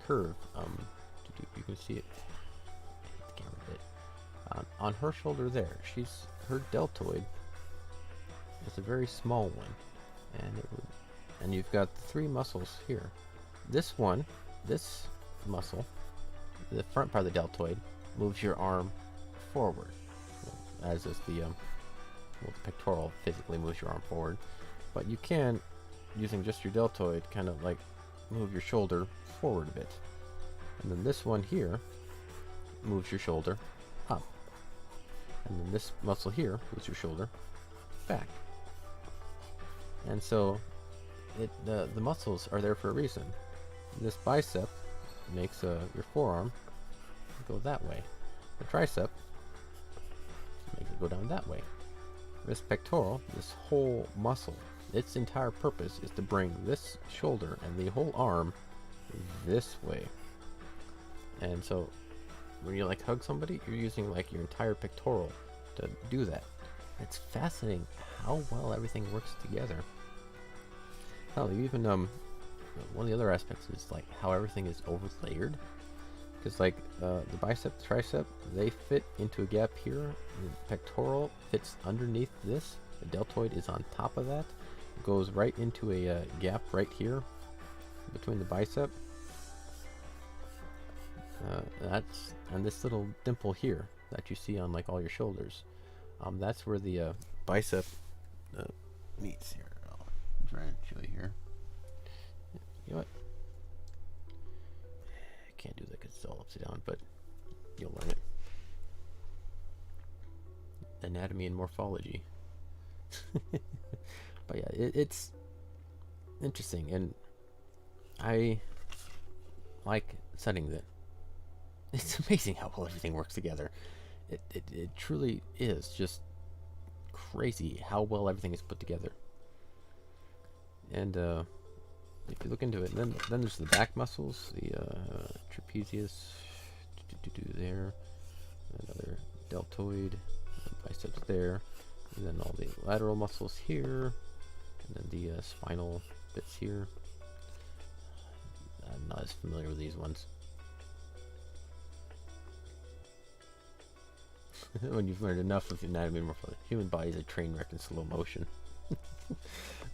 curve. You can see it. The camera a bit. On her shoulder there, her deltoid is a very small one, and you've got three muscles here. This muscle, the front part of the deltoid, moves your arm forward, as is the pectoral physically moves your arm forward, but you can, using just your deltoid, kind of like move your shoulder forward a bit. And then this one here moves your shoulder up. And then this muscle here moves your shoulder back. And so the muscles are there for a reason. This bicep makes your forearm go that way. The tricep makes it go down that way. This pectoral, this whole muscle, its entire purpose is to bring this shoulder and the whole arm this way. And so when you like hug somebody, you're using like your entire pectoral to do that. It's fascinating how well everything works together. Hell, even one of the other aspects is like how everything is overlayered. Because like the bicep, the tricep, they fit into a gap here. The pectoral fits underneath this. The deltoid is on top of that. It goes right into a gap right here between the bicep. And this little dimple here that you see on like all your shoulders. That's where the bicep meets here. I'll try and show you here. You know what? I can't do that because it's all upside down, but you'll learn it. Anatomy and morphology. But yeah, it's interesting, and I like studying that. It's amazing how well everything works together. It truly is just crazy how well everything is put together. And if you look into it, then there's the back muscles, the trapezius, there, another deltoid, biceps there, and then all the lateral muscles here, and then the spinal bits here. I'm not as familiar with these ones. When you've learned enough of anatomy and morphology, human body is a train wreck in slow motion.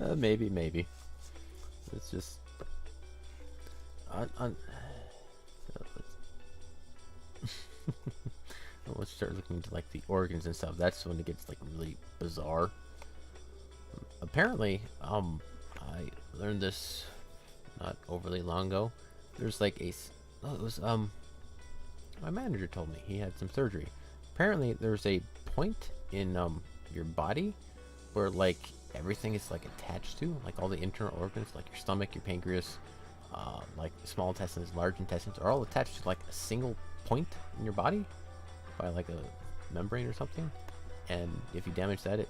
Maybe. It's just let's start looking into like the organs and stuff. That's when it gets like really bizarre. Apparently, I learned this not overly long ago. There's like it was my manager told me he had some surgery. Apparently, there's a point in your body where like everything is like attached to, like all the internal organs, like your stomach, your pancreas, like small intestines, large intestines, are all attached to like a single point in your body by like a membrane or something. And if you damage that, it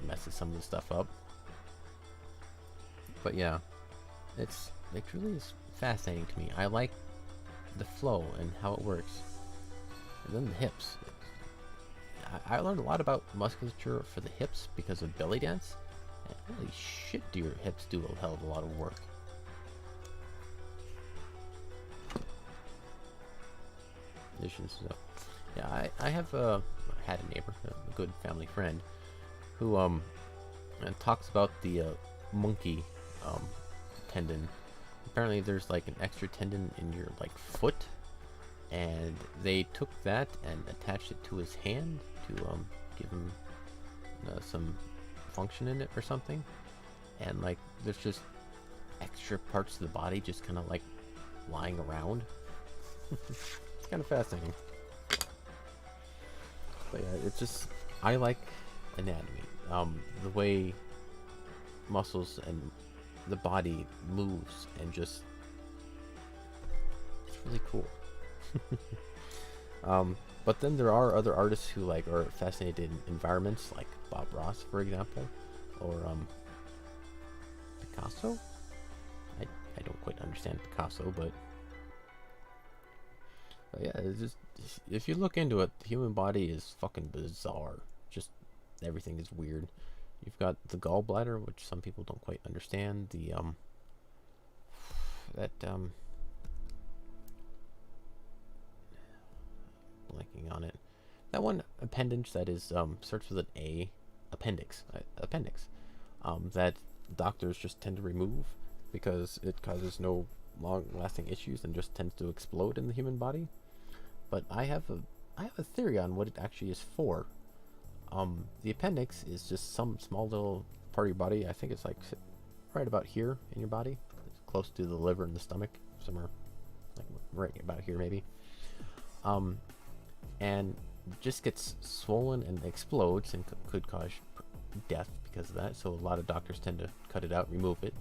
messes some of the stuff up. But yeah, it really is fascinating to me. I like the flow and how it works. And then the hips. I learned a lot about musculature for the hips because of belly dance. And holy shit, do your hips do a hell of a lot of work. Yeah, I have had a neighbor, a good family friend, who and talks about the monkey tendon. Apparently, there's like an extra tendon in your like foot, and they took that and attached it to his hand to give him some function in it or something. And like, there's just extra parts of the body just kind of like lying around. It's kind of fascinating. But yeah, it's just, I like anatomy. The way muscles and the body moves and just, it's really cool. But then there are other artists who like are fascinated in environments, like Bob Ross, for example, or Picasso. I don't quite understand Picasso, but yeah, it's just, if you look into it, the human body is fucking bizarre. Just everything is weird. You've got the gallbladder, which some people don't quite understand. The blanking on it. That one appendage that is starts with an A, appendix. That doctors just tend to remove because it causes no long-lasting issues and just tends to explode in the human body. But I have a theory on what it actually is for. The appendix is just some small little part of your body. I think it's like right about here in your body. It's close to the liver and the stomach, somewhere like right about here maybe. And just gets swollen and explodes and could cause death because of that. So a lot of doctors tend to cut it out, remove it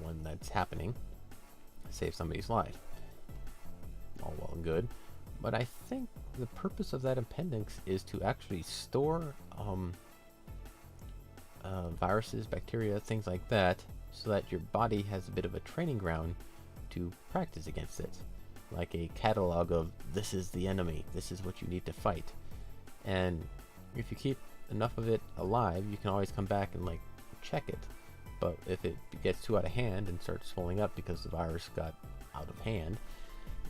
when that's happening, save somebody's life. All well and good. But I think the purpose of that appendix is to actually store viruses, bacteria, things like that, so that your body has a bit of a training ground to practice against it. Like a catalog of, this is the enemy, this is what you need to fight. And if you keep enough of it alive, you can always come back and like check it. But if it gets too out of hand and starts swelling up because the virus got out of hand,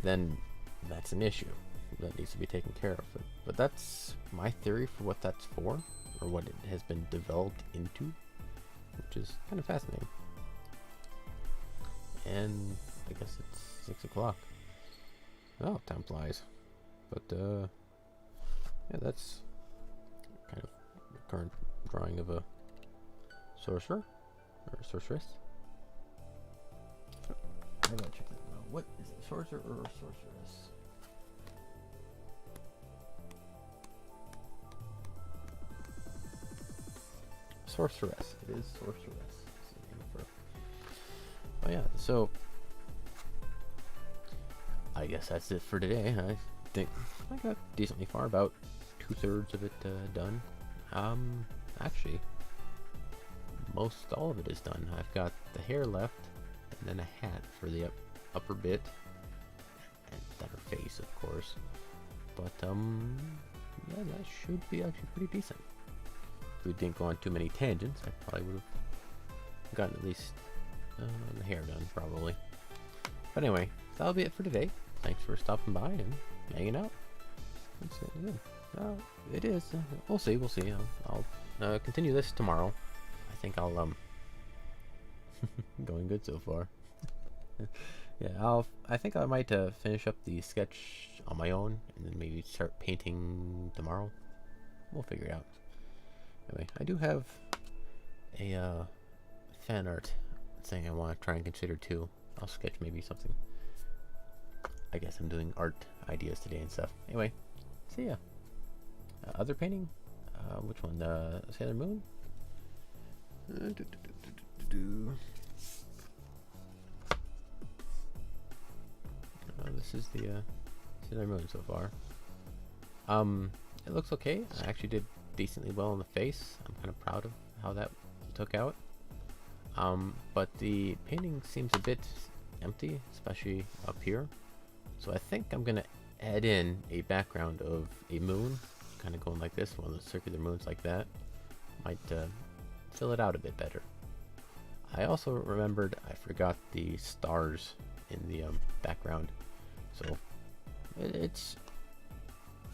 then that's an issue that needs to be taken care of. But that's my theory for what that's for, or what it has been developed into, which is kind of fascinating. And I guess it's 6 o'clock. Oh, time flies. But yeah, that's kind of the current drawing of a sorcerer or sorceress. I gotta check that out. What is it, sorcerer or sorceress? Sorceress. It is sorceress. Oh yeah, so I guess that's it for today. I think I got decently far, about 2/3 of it done. Actually, most all of it is done. I've got the hair left, and then a hat for the upper bit, and then her face, of course. But yeah, that should be actually pretty decent. If we didn't go on too many tangents, I probably would have gotten at least the hair done, probably. But anyway, that'll be it for today. Thanks for stopping by and hanging out. It is. We'll see. I'll continue this tomorrow. I think I'll going good so far. Yeah, I think I might finish up the sketch on my own and then maybe start painting tomorrow. We'll figure it out. Anyway, I do have a fan art thing I want to try and consider too. I'll sketch maybe something. I guess I'm doing art ideas today and stuff. Anyway, see ya. Other painting? Which one? Sailor Moon? This is the Sailor Moon so far. It looks okay. I actually did decently well in the face. I'm kind of proud of how that took out. But the painting seems a bit empty, especially up here. So I think I'm gonna add in a background of a moon kind of going like this, one of those circular moons like that, might fill it out a bit better. I also remembered I forgot the stars in the background, so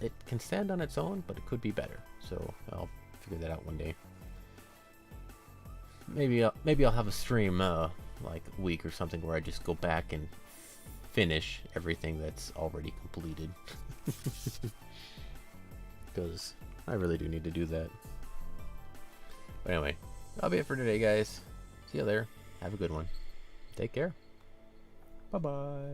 it can stand on its own, but it could be better. So I'll figure that out one day. Maybe I'll have a stream like a week or something where I just go back and finish everything that's already completed. Because I really do need to do that. But anyway, that'll be it for today, guys. See you there. Have a good one. Take care. Bye-bye.